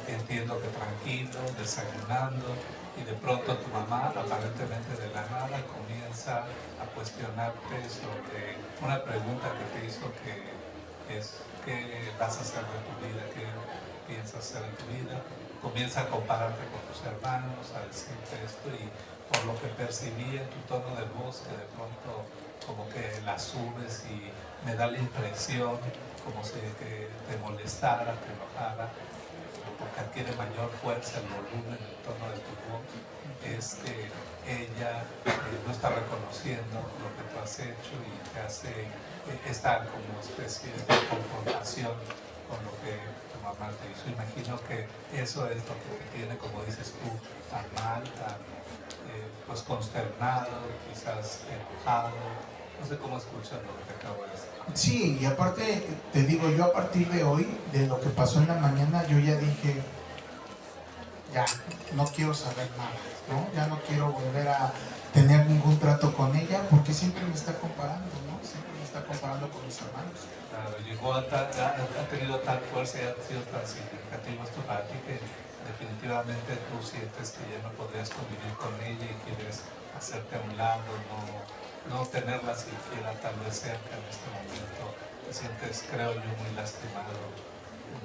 entiendo que tranquilo, desayunando, y de pronto tu mamá, aparentemente de la nada, comienza a cuestionarte sobre una pregunta que te hizo, que es: ¿qué vas a hacer de tu vida? ¿Qué piensas hacer en tu vida? Comienza a compararte con tus hermanos, a decirte esto, y por lo que percibí en tu tono de voz, que de pronto como que la subes, y me da la impresión como si que te molestara, te enojara, porque adquiere mayor fuerza el volumen, el tono de tu voz. Es que ella no está reconociendo lo que tú has hecho y te hace esta como especie de confrontación con lo que tu mamá te hizo. Imagino que eso es lo que te tiene, como dices tú, tan mal, tan pues consternado, quizás enojado. No sé cómo escuchas lo que te acabo de decir. Sí, y aparte, te digo, yo a partir de hoy, de lo que pasó en la mañana, yo ya dije, ya, no quiero saber nada, ¿no? Ya no quiero volver a tener ningún trato con ella, porque siempre me está comparando, ¿no? Siempre me está comparando con mis hermanos. Claro, llegó ha tenido tal fuerza y ha sido tan significativo esto para ti, que definitivamente tú sientes que ya no podrías convivir con ella y quieres hacerte a un lado, no tenerla siquiera tal vez cerca en este momento. Te sientes, creo yo, muy lastimado,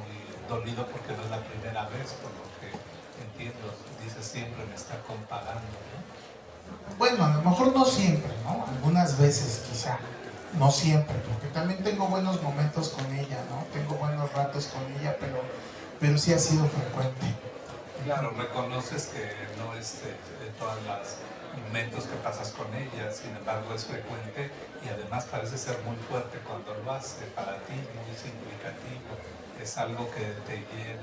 muy dolido, porque no es la primera vez, por lo que entiendo. Dices, siempre me está comparando, ¿no? Bueno, a lo mejor no siempre, ¿no? Algunas veces quizá, no siempre, porque también tengo buenos momentos con ella, ¿no? Tengo buenos ratos con ella, pero sí ha sido frecuente. Claro, reconoces que no es de todos los momentos que pasas con ella, sin embargo es frecuente, y además parece ser muy fuerte cuando lo hace para ti, muy significativo. Es algo que te hiere,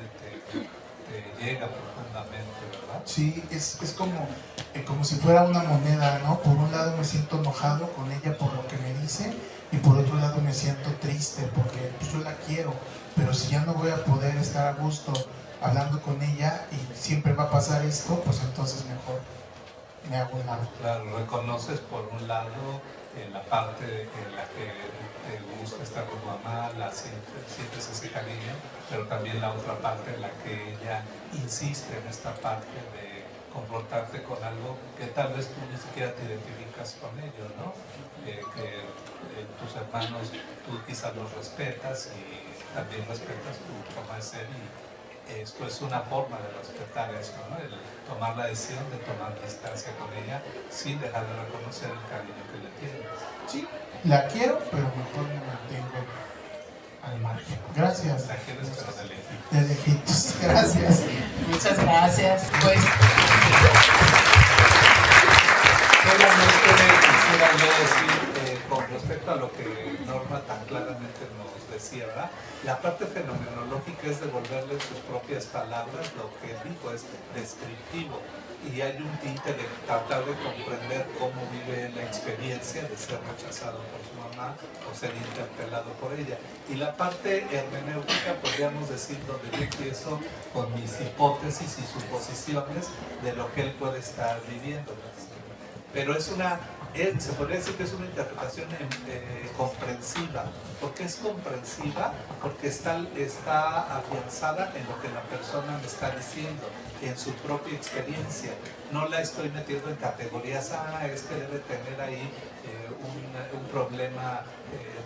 te llega profundamente, ¿verdad? Sí, es como si fuera una moneda, ¿no? Por un lado me siento enojado con ella por lo que me dice, y por otro lado me siento triste porque pues, yo la quiero, pero si ya no voy a poder estar a gusto hablando con ella y siempre va a pasar esto, pues entonces mejor me hago un lado. Claro, reconoces por un lado la parte en la que te gusta estar con tu mamá, sientes ese cariño, pero también la otra parte en la que ella insiste en esta parte de confrontarte con algo que tal vez tú ni siquiera te identificas con ellos, ¿no? Que tus hermanos tú quizás los respetas y también respetas tu forma de ser, y esto es una forma de respetar eso, ¿no? El tomar la decisión de tomar distancia con ella sin dejar de reconocer el cariño que le tienes. Sí, la quiero, pero mejor me mantengo al margen. Gracias. La quieres, pero de lejitos. De lejitos. Gracias. Muchas gracias. Pues solamente quisiera yo decir, con respecto a lo que Norma tan claramente nos decía, ¿verdad? La parte fenomenológica es devolverle sus propias palabras, lo que dijo es descriptivo, y hay un tinte de tratar de comprender cómo vive la experiencia de ser rechazado por su mamá o ser interpelado por ella. Y la parte hermenéutica, podríamos decir, donde yo empiezo con mis hipótesis y suposiciones de lo que él puede estar viviendo. Pero es se podría decir que es una interpretación comprensiva. ¿Por qué es comprensiva? Porque está afianzada en lo que la persona me está diciendo, en su propia experiencia. No la estoy metiendo en categorías, es que debe tener ahí un problema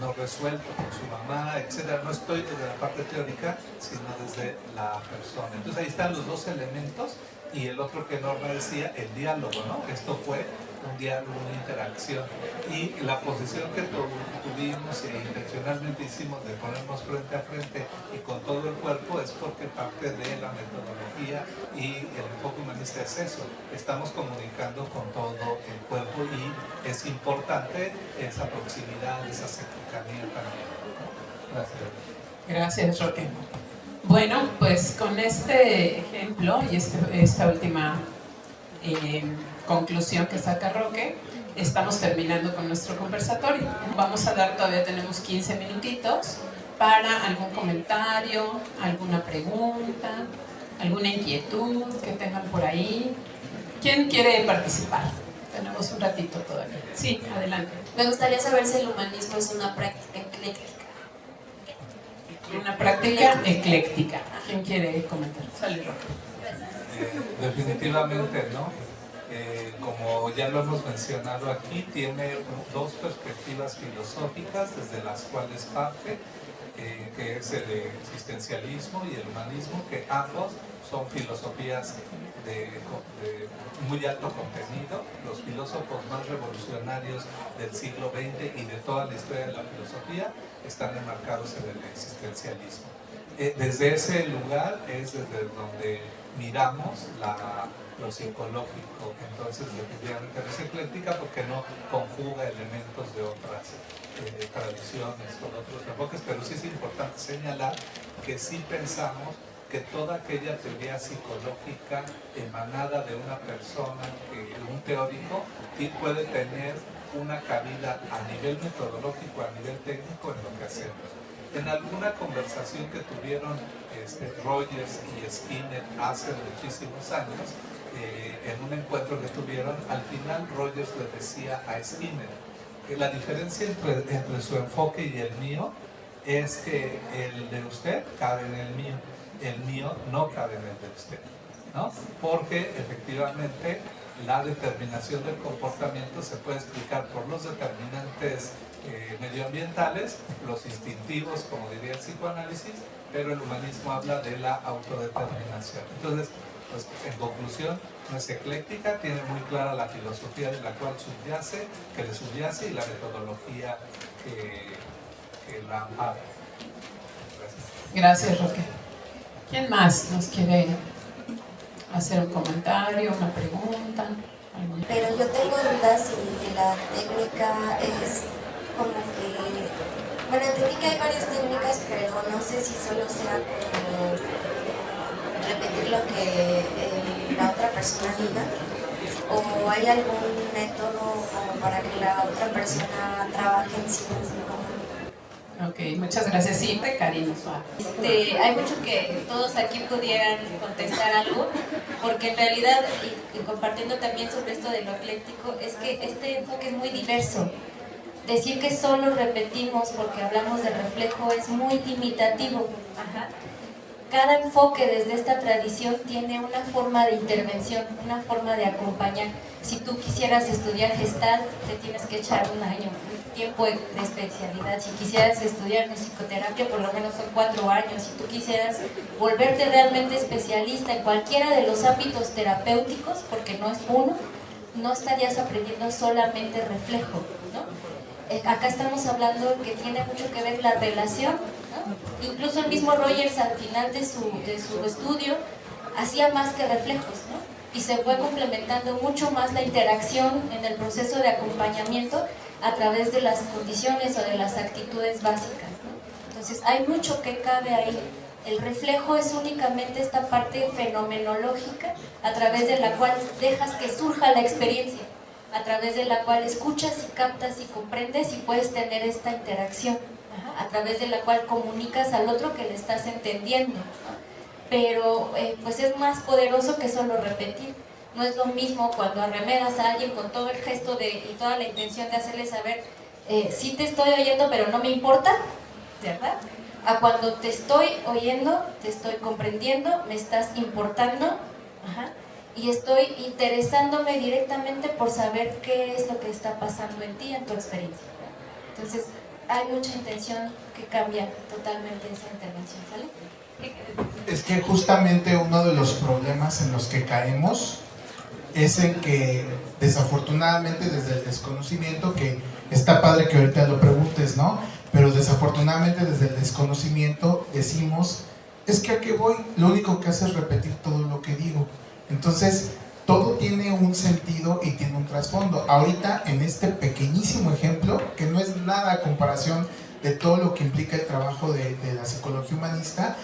no resuelto con su mamá, etc. No estoy desde la parte teórica, sino desde la persona. Entonces ahí están los dos elementos, y el otro que Norma decía, el diálogo, ¿no? Esto fue un diálogo, una interacción, y la posición que tuvimos e intencionalmente hicimos de ponernos frente a frente y con todo el cuerpo es porque parte de la metodología y el enfoque humanista es eso, estamos comunicando con todo el cuerpo, y es importante esa proximidad, esa cercanía también, ¿no? Gracias. gracias, Roque. Bueno, pues con este ejemplo y esta última conclusión que saca Roque, estamos terminando con nuestro conversatorio. Vamos a dar, todavía tenemos 15 minutitos para algún comentario, alguna pregunta, alguna inquietud que tengan por ahí. ¿Quién quiere participar? Tenemos un ratito todavía. Sí, adelante. Me gustaría saber si el humanismo es una práctica ecléctica. Una práctica ecléctica. ¿Quién quiere comentar? Sale, Roque. Definitivamente no. Como ya lo hemos mencionado aquí, tiene dos perspectivas filosóficas desde las cuales parte, que es el existencialismo y el humanismo, que ambos son filosofías de muy alto contenido. Los filósofos más revolucionarios del siglo XX y de toda la historia de la filosofía están enmarcados en el existencialismo. Desde ese lugar es desde donde miramos lo psicológico. Entonces, definitivamente no es ecléctica porque no conjuga elementos de otras tradiciones con otros enfoques, pero sí es importante señalar que sí pensamos que toda aquella teoría psicológica emanada de una persona, un teórico, puede tener una cabida a nivel metodológico, a nivel técnico en lo que hacemos. En alguna conversación que tuvieron Rogers y Skinner hace muchísimos años, en un encuentro que tuvieron, al final Rogers le decía a Skinner que la diferencia entre su enfoque y el mío es que el de usted cabe en el mío no cabe en el de usted, ¿no? Porque efectivamente la determinación del comportamiento se puede explicar por los determinantes medioambientales, los instintivos, como diría el psicoanálisis, pero el humanismo habla de la autodeterminación. Entonces, pues, en conclusión, no es ecléctica, tiene muy clara la filosofía de la cual le subyace y la metodología que la ampara. Gracias, Roque. ¿Quién más nos quiere hacer un comentario, una pregunta? Pero yo tengo dudas si la técnica es como que... Bueno, entendí que hay varias técnicas, pero no sé si solo sea como repetir lo que la otra persona diga, o hay algún método como para que la otra persona trabaje en sí misma. Ok, muchas gracias. Sí, Karina Suárez. Hay mucho que todos aquí pudieran contestar algo, porque en realidad, y compartiendo también sobre esto de lo ecléctico, es que este enfoque es muy diverso. Decir que solo repetimos porque hablamos de reflejo es muy limitativo. Ajá. Cada enfoque desde esta tradición tiene una forma de intervención, una forma de acompañar. Si tú quisieras estudiar Gestalt, te tienes que echar un año, un tiempo de especialidad. Si quisieras estudiar psicoterapia, por lo menos son 4 años. Si tú quisieras volverte realmente especialista en cualquiera de los ámbitos terapéuticos, porque no es uno, no estarías aprendiendo solamente reflejo, ¿no? Acá estamos hablando que tiene mucho que ver la relación, ¿no? Incluso el mismo Rogers al final de su estudio hacía más que reflejos, ¿no? Y se fue complementando mucho más la interacción en el proceso de acompañamiento a través de las condiciones o de las actitudes básicas, ¿no? Entonces hay mucho que cabe ahí. El reflejo es únicamente esta parte fenomenológica a través de la cual dejas que surja la experiencia, a través de la cual escuchas y captas y comprendes y puedes tener esta interacción, a través de la cual comunicas al otro que le estás entendiendo, ¿no? Pero pues es más poderoso que solo repetir. No es lo mismo cuando arremedas a alguien con todo el gesto y toda la intención de hacerle saber sí te estoy oyendo pero no me importa, ¿verdad? A cuando te estoy oyendo, te estoy comprendiendo, me estás importando, ajá, y estoy interesándome directamente por saber qué es lo que está pasando en ti, en tu experiencia. Entonces, hay mucha intención que cambia totalmente esa intervención, ¿sale? Es que justamente uno de los problemas en los que caemos es en que, desafortunadamente, desde el desconocimiento, que está padre que ahorita lo preguntes, ¿no? Pero desafortunadamente desde el desconocimiento decimos, es que ¿a qué voy? Lo único que hace es repetir todo lo que digo. Entonces, todo tiene un sentido y tiene un trasfondo. Ahorita, en este pequeñísimo ejemplo, que no es nada a comparación de todo lo que implica el trabajo de la psicología humanista,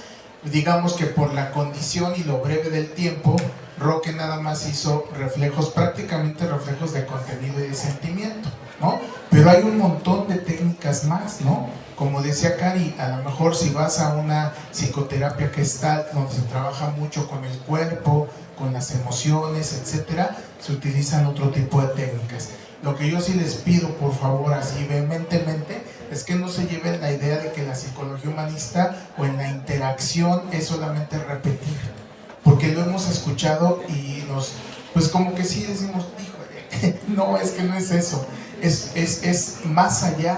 digamos que por la condición y lo breve del tiempo, Roque nada más hizo reflejos, prácticamente reflejos de contenido y de sentimiento, ¿no? Pero hay un montón de técnicas más, ¿no? Como decía Cari, a lo mejor si vas a una psicoterapia Gestalt, donde se trabaja mucho con el cuerpo, con las emociones, etcétera, se utilizan otro tipo de técnicas. Lo que yo sí les pido, por favor, así vehementemente, es que no se lleven la idea de que la psicología humanista o en la interacción es solamente repetir, porque lo hemos escuchado y pues como que sí decimos, híjole, no, es que no es eso, es más allá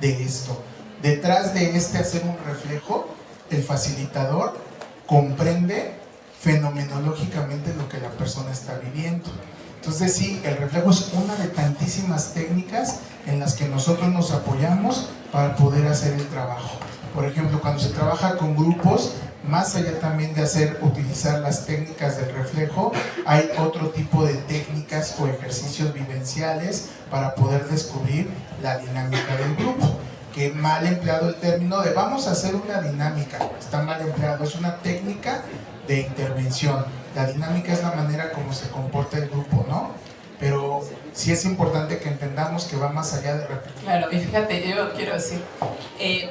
de esto. Detrás de hacer un reflejo, el facilitador comprende fenomenológicamente lo que la persona está viviendo. Entonces sí, el reflejo es una de tantísimas técnicas en las que nosotros nos apoyamos para poder hacer el trabajo. Por ejemplo, cuando se trabaja con grupos, más allá también de utilizar las técnicas del reflejo, hay otro tipo de técnicas o ejercicios vivenciales para poder descubrir la dinámica del grupo. Que mal empleado el término de vamos a hacer una dinámica, está mal empleado, es una técnica de intervención. La dinámica es la manera como se comporta el grupo, ¿no? Pero sí es importante que entendamos que va más allá de repetir. Claro, y fíjate, yo quiero decir,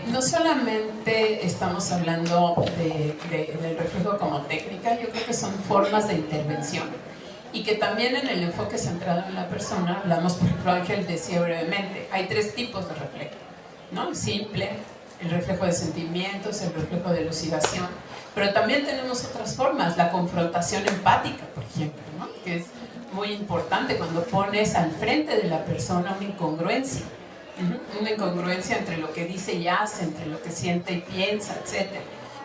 no solamente estamos hablando del reflejo como técnica, yo creo que son formas de intervención. Y que también en el enfoque centrado en la persona, hablamos, por ejemplo, Ángel decía brevemente, hay 3 tipos de reflejo, ¿no? El simple, el reflejo de sentimientos, el reflejo de elucidación, pero también tenemos otras formas, la confrontación empática, por ejemplo, ¿no? Que es muy importante cuando pones al frente de la persona una incongruencia entre lo que dice y hace, entre lo que siente y piensa, etc.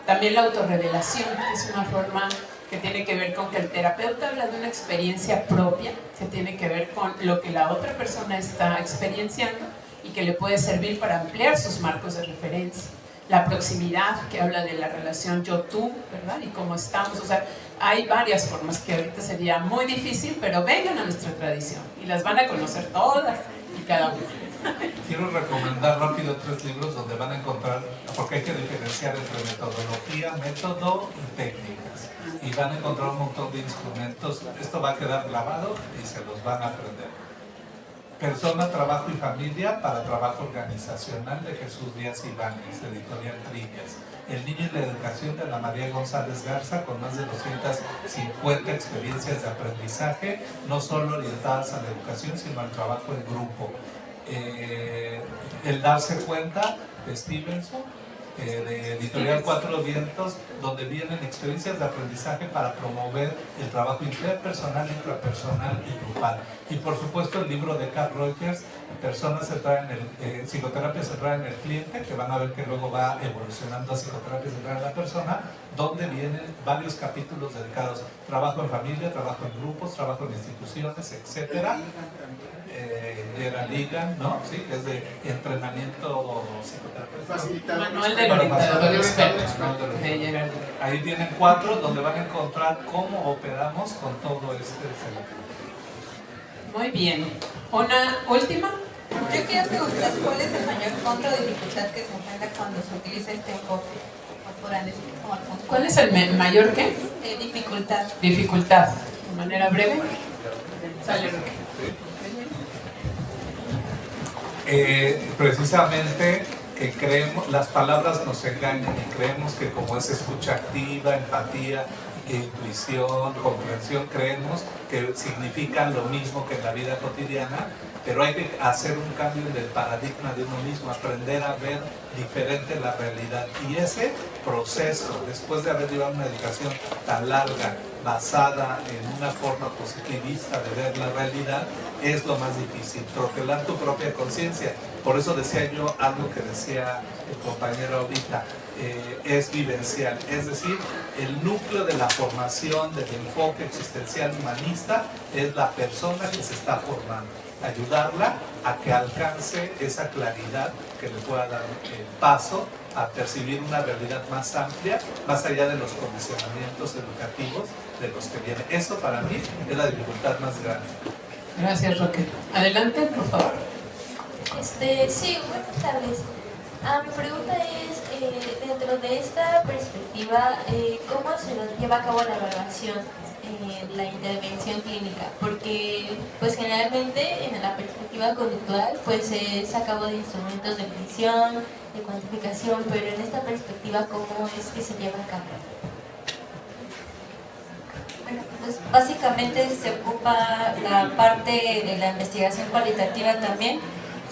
También la autorrevelación, que es una forma que tiene que ver con que el terapeuta habla de una experiencia propia, que tiene que ver con lo que la otra persona está experienciando y que le puede servir para ampliar sus marcos de referencia. La proximidad, que habla de la relación yo-tú, ¿verdad? Y cómo estamos. O sea, hay varias formas que ahorita sería muy difícil, pero vengan a nuestra tradición y las van a conocer todas y cada una. Quiero recomendar rápido 3 libros donde van a encontrar, porque hay que diferenciar entre metodología, método y técnicas. Y van a encontrar un montón de instrumentos. Esto va a quedar grabado y se los van a aprender. Persona, Trabajo y Familia para Trabajo Organizacional de Jesús Díaz Ibáñez, editorial Trillas. El niño y la educación de Ana María González Garza, con más de 250 experiencias de aprendizaje, no solo orientadas a la educación, sino al trabajo en grupo. El darse cuenta de Stevenson, de editorial Cuatro Vientos, donde vienen experiencias de aprendizaje para promover el trabajo interpersonal, intrapersonal y grupal. Y por supuesto el libro de Carl Rogers, Psicoterapia centrada en el cliente, que van a ver que luego va evolucionando a Psicoterapia centrada en la persona, donde vienen varios capítulos dedicados a trabajo en familia, trabajo en grupos, trabajo en instituciones, etc. Gerald Ligan, ¿no? Sí, es de entrenamiento psicoterapéutico. Manual del orientador experto. Ahí tienen 4 donde van a encontrar cómo operamos con todo este celular. Muy bien. ¿Una última? Yo quería preguntar cuál es el mayor punto de dificultad que se enfrenta cuando se utiliza este enfoque corporal. ¿Cuál es el mayor qué? Dificultad. Dificultad. De manera breve. Sale. Precisamente que creemos, las palabras nos engañan y creemos que como es escucha activa, empatía, intuición, comprensión, creemos que significan lo mismo que en la vida cotidiana, pero hay que hacer un cambio en el paradigma de uno mismo, aprender a ver diferente la realidad. Y ese proceso, después de haber llevado una educación tan larga, basada en una forma positivista de ver la realidad, es lo más difícil, troquelar tu propia conciencia. Por eso decía yo algo que decía el compañero ahorita, es vivencial, es decir, el núcleo de la formación del enfoque existencial humanista es la persona que se está formando, ayudarla a que alcance esa claridad que le pueda dar el paso a percibir una realidad más amplia, más allá de los condicionamientos educativos de los que vienen. Eso para mí es la dificultad más grande. Gracias, Roque. Adelante, por favor. Sí, buenas tardes. Mi pregunta es, dentro de esta perspectiva, ¿cómo se nos lleva a cabo la evaluación? la intervención clínica, porque pues generalmente en la perspectiva conductual pues se a cabo de instrumentos de medición, de cuantificación, pero en esta perspectiva ¿cómo es que se lleva a cabo? Bueno, pues básicamente se ocupa la parte de la investigación cualitativa también.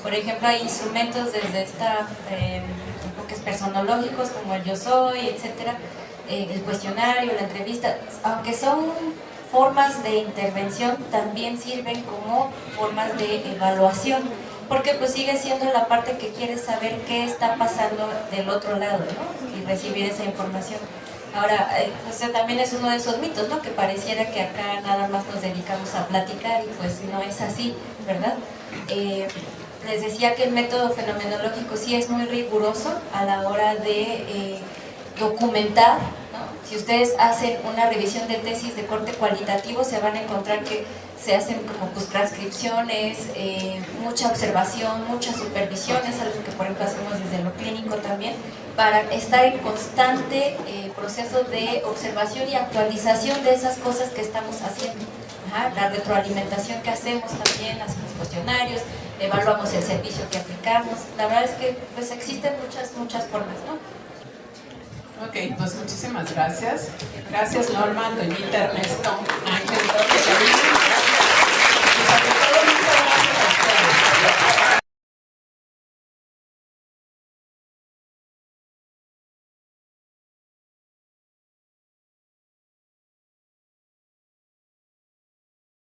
Por ejemplo, hay instrumentos desde enfoques personológicos como el yo soy, etcétera, el cuestionario, la entrevista, aunque son formas de intervención, también sirven como formas de evaluación, porque pues sigue siendo la parte que quiere saber qué está pasando del otro lado, ¿no? Y recibir esa información. Ahora, pues también es uno de esos mitos, ¿no? Que pareciera que acá nada más nos dedicamos a platicar y pues no es así, ¿verdad? Les decía que el método fenomenológico sí es muy riguroso a la hora de documentar, ¿no? Si ustedes hacen una revisión de tesis de corte cualitativo, se van a encontrar que se hacen como pues transcripciones, mucha observación, mucha supervisión, es algo que por ejemplo hacemos desde lo clínico también, para estar en constante proceso de observación y actualización de esas cosas que estamos haciendo. Ajá, la retroalimentación que hacemos también, hacemos cuestionarios, evaluamos el servicio que aplicamos. La verdad es que pues existen muchas formas, ¿no? Ok, pues muchísimas gracias. Gracias Norma, Doñita, Ernesto, Ángel, todos.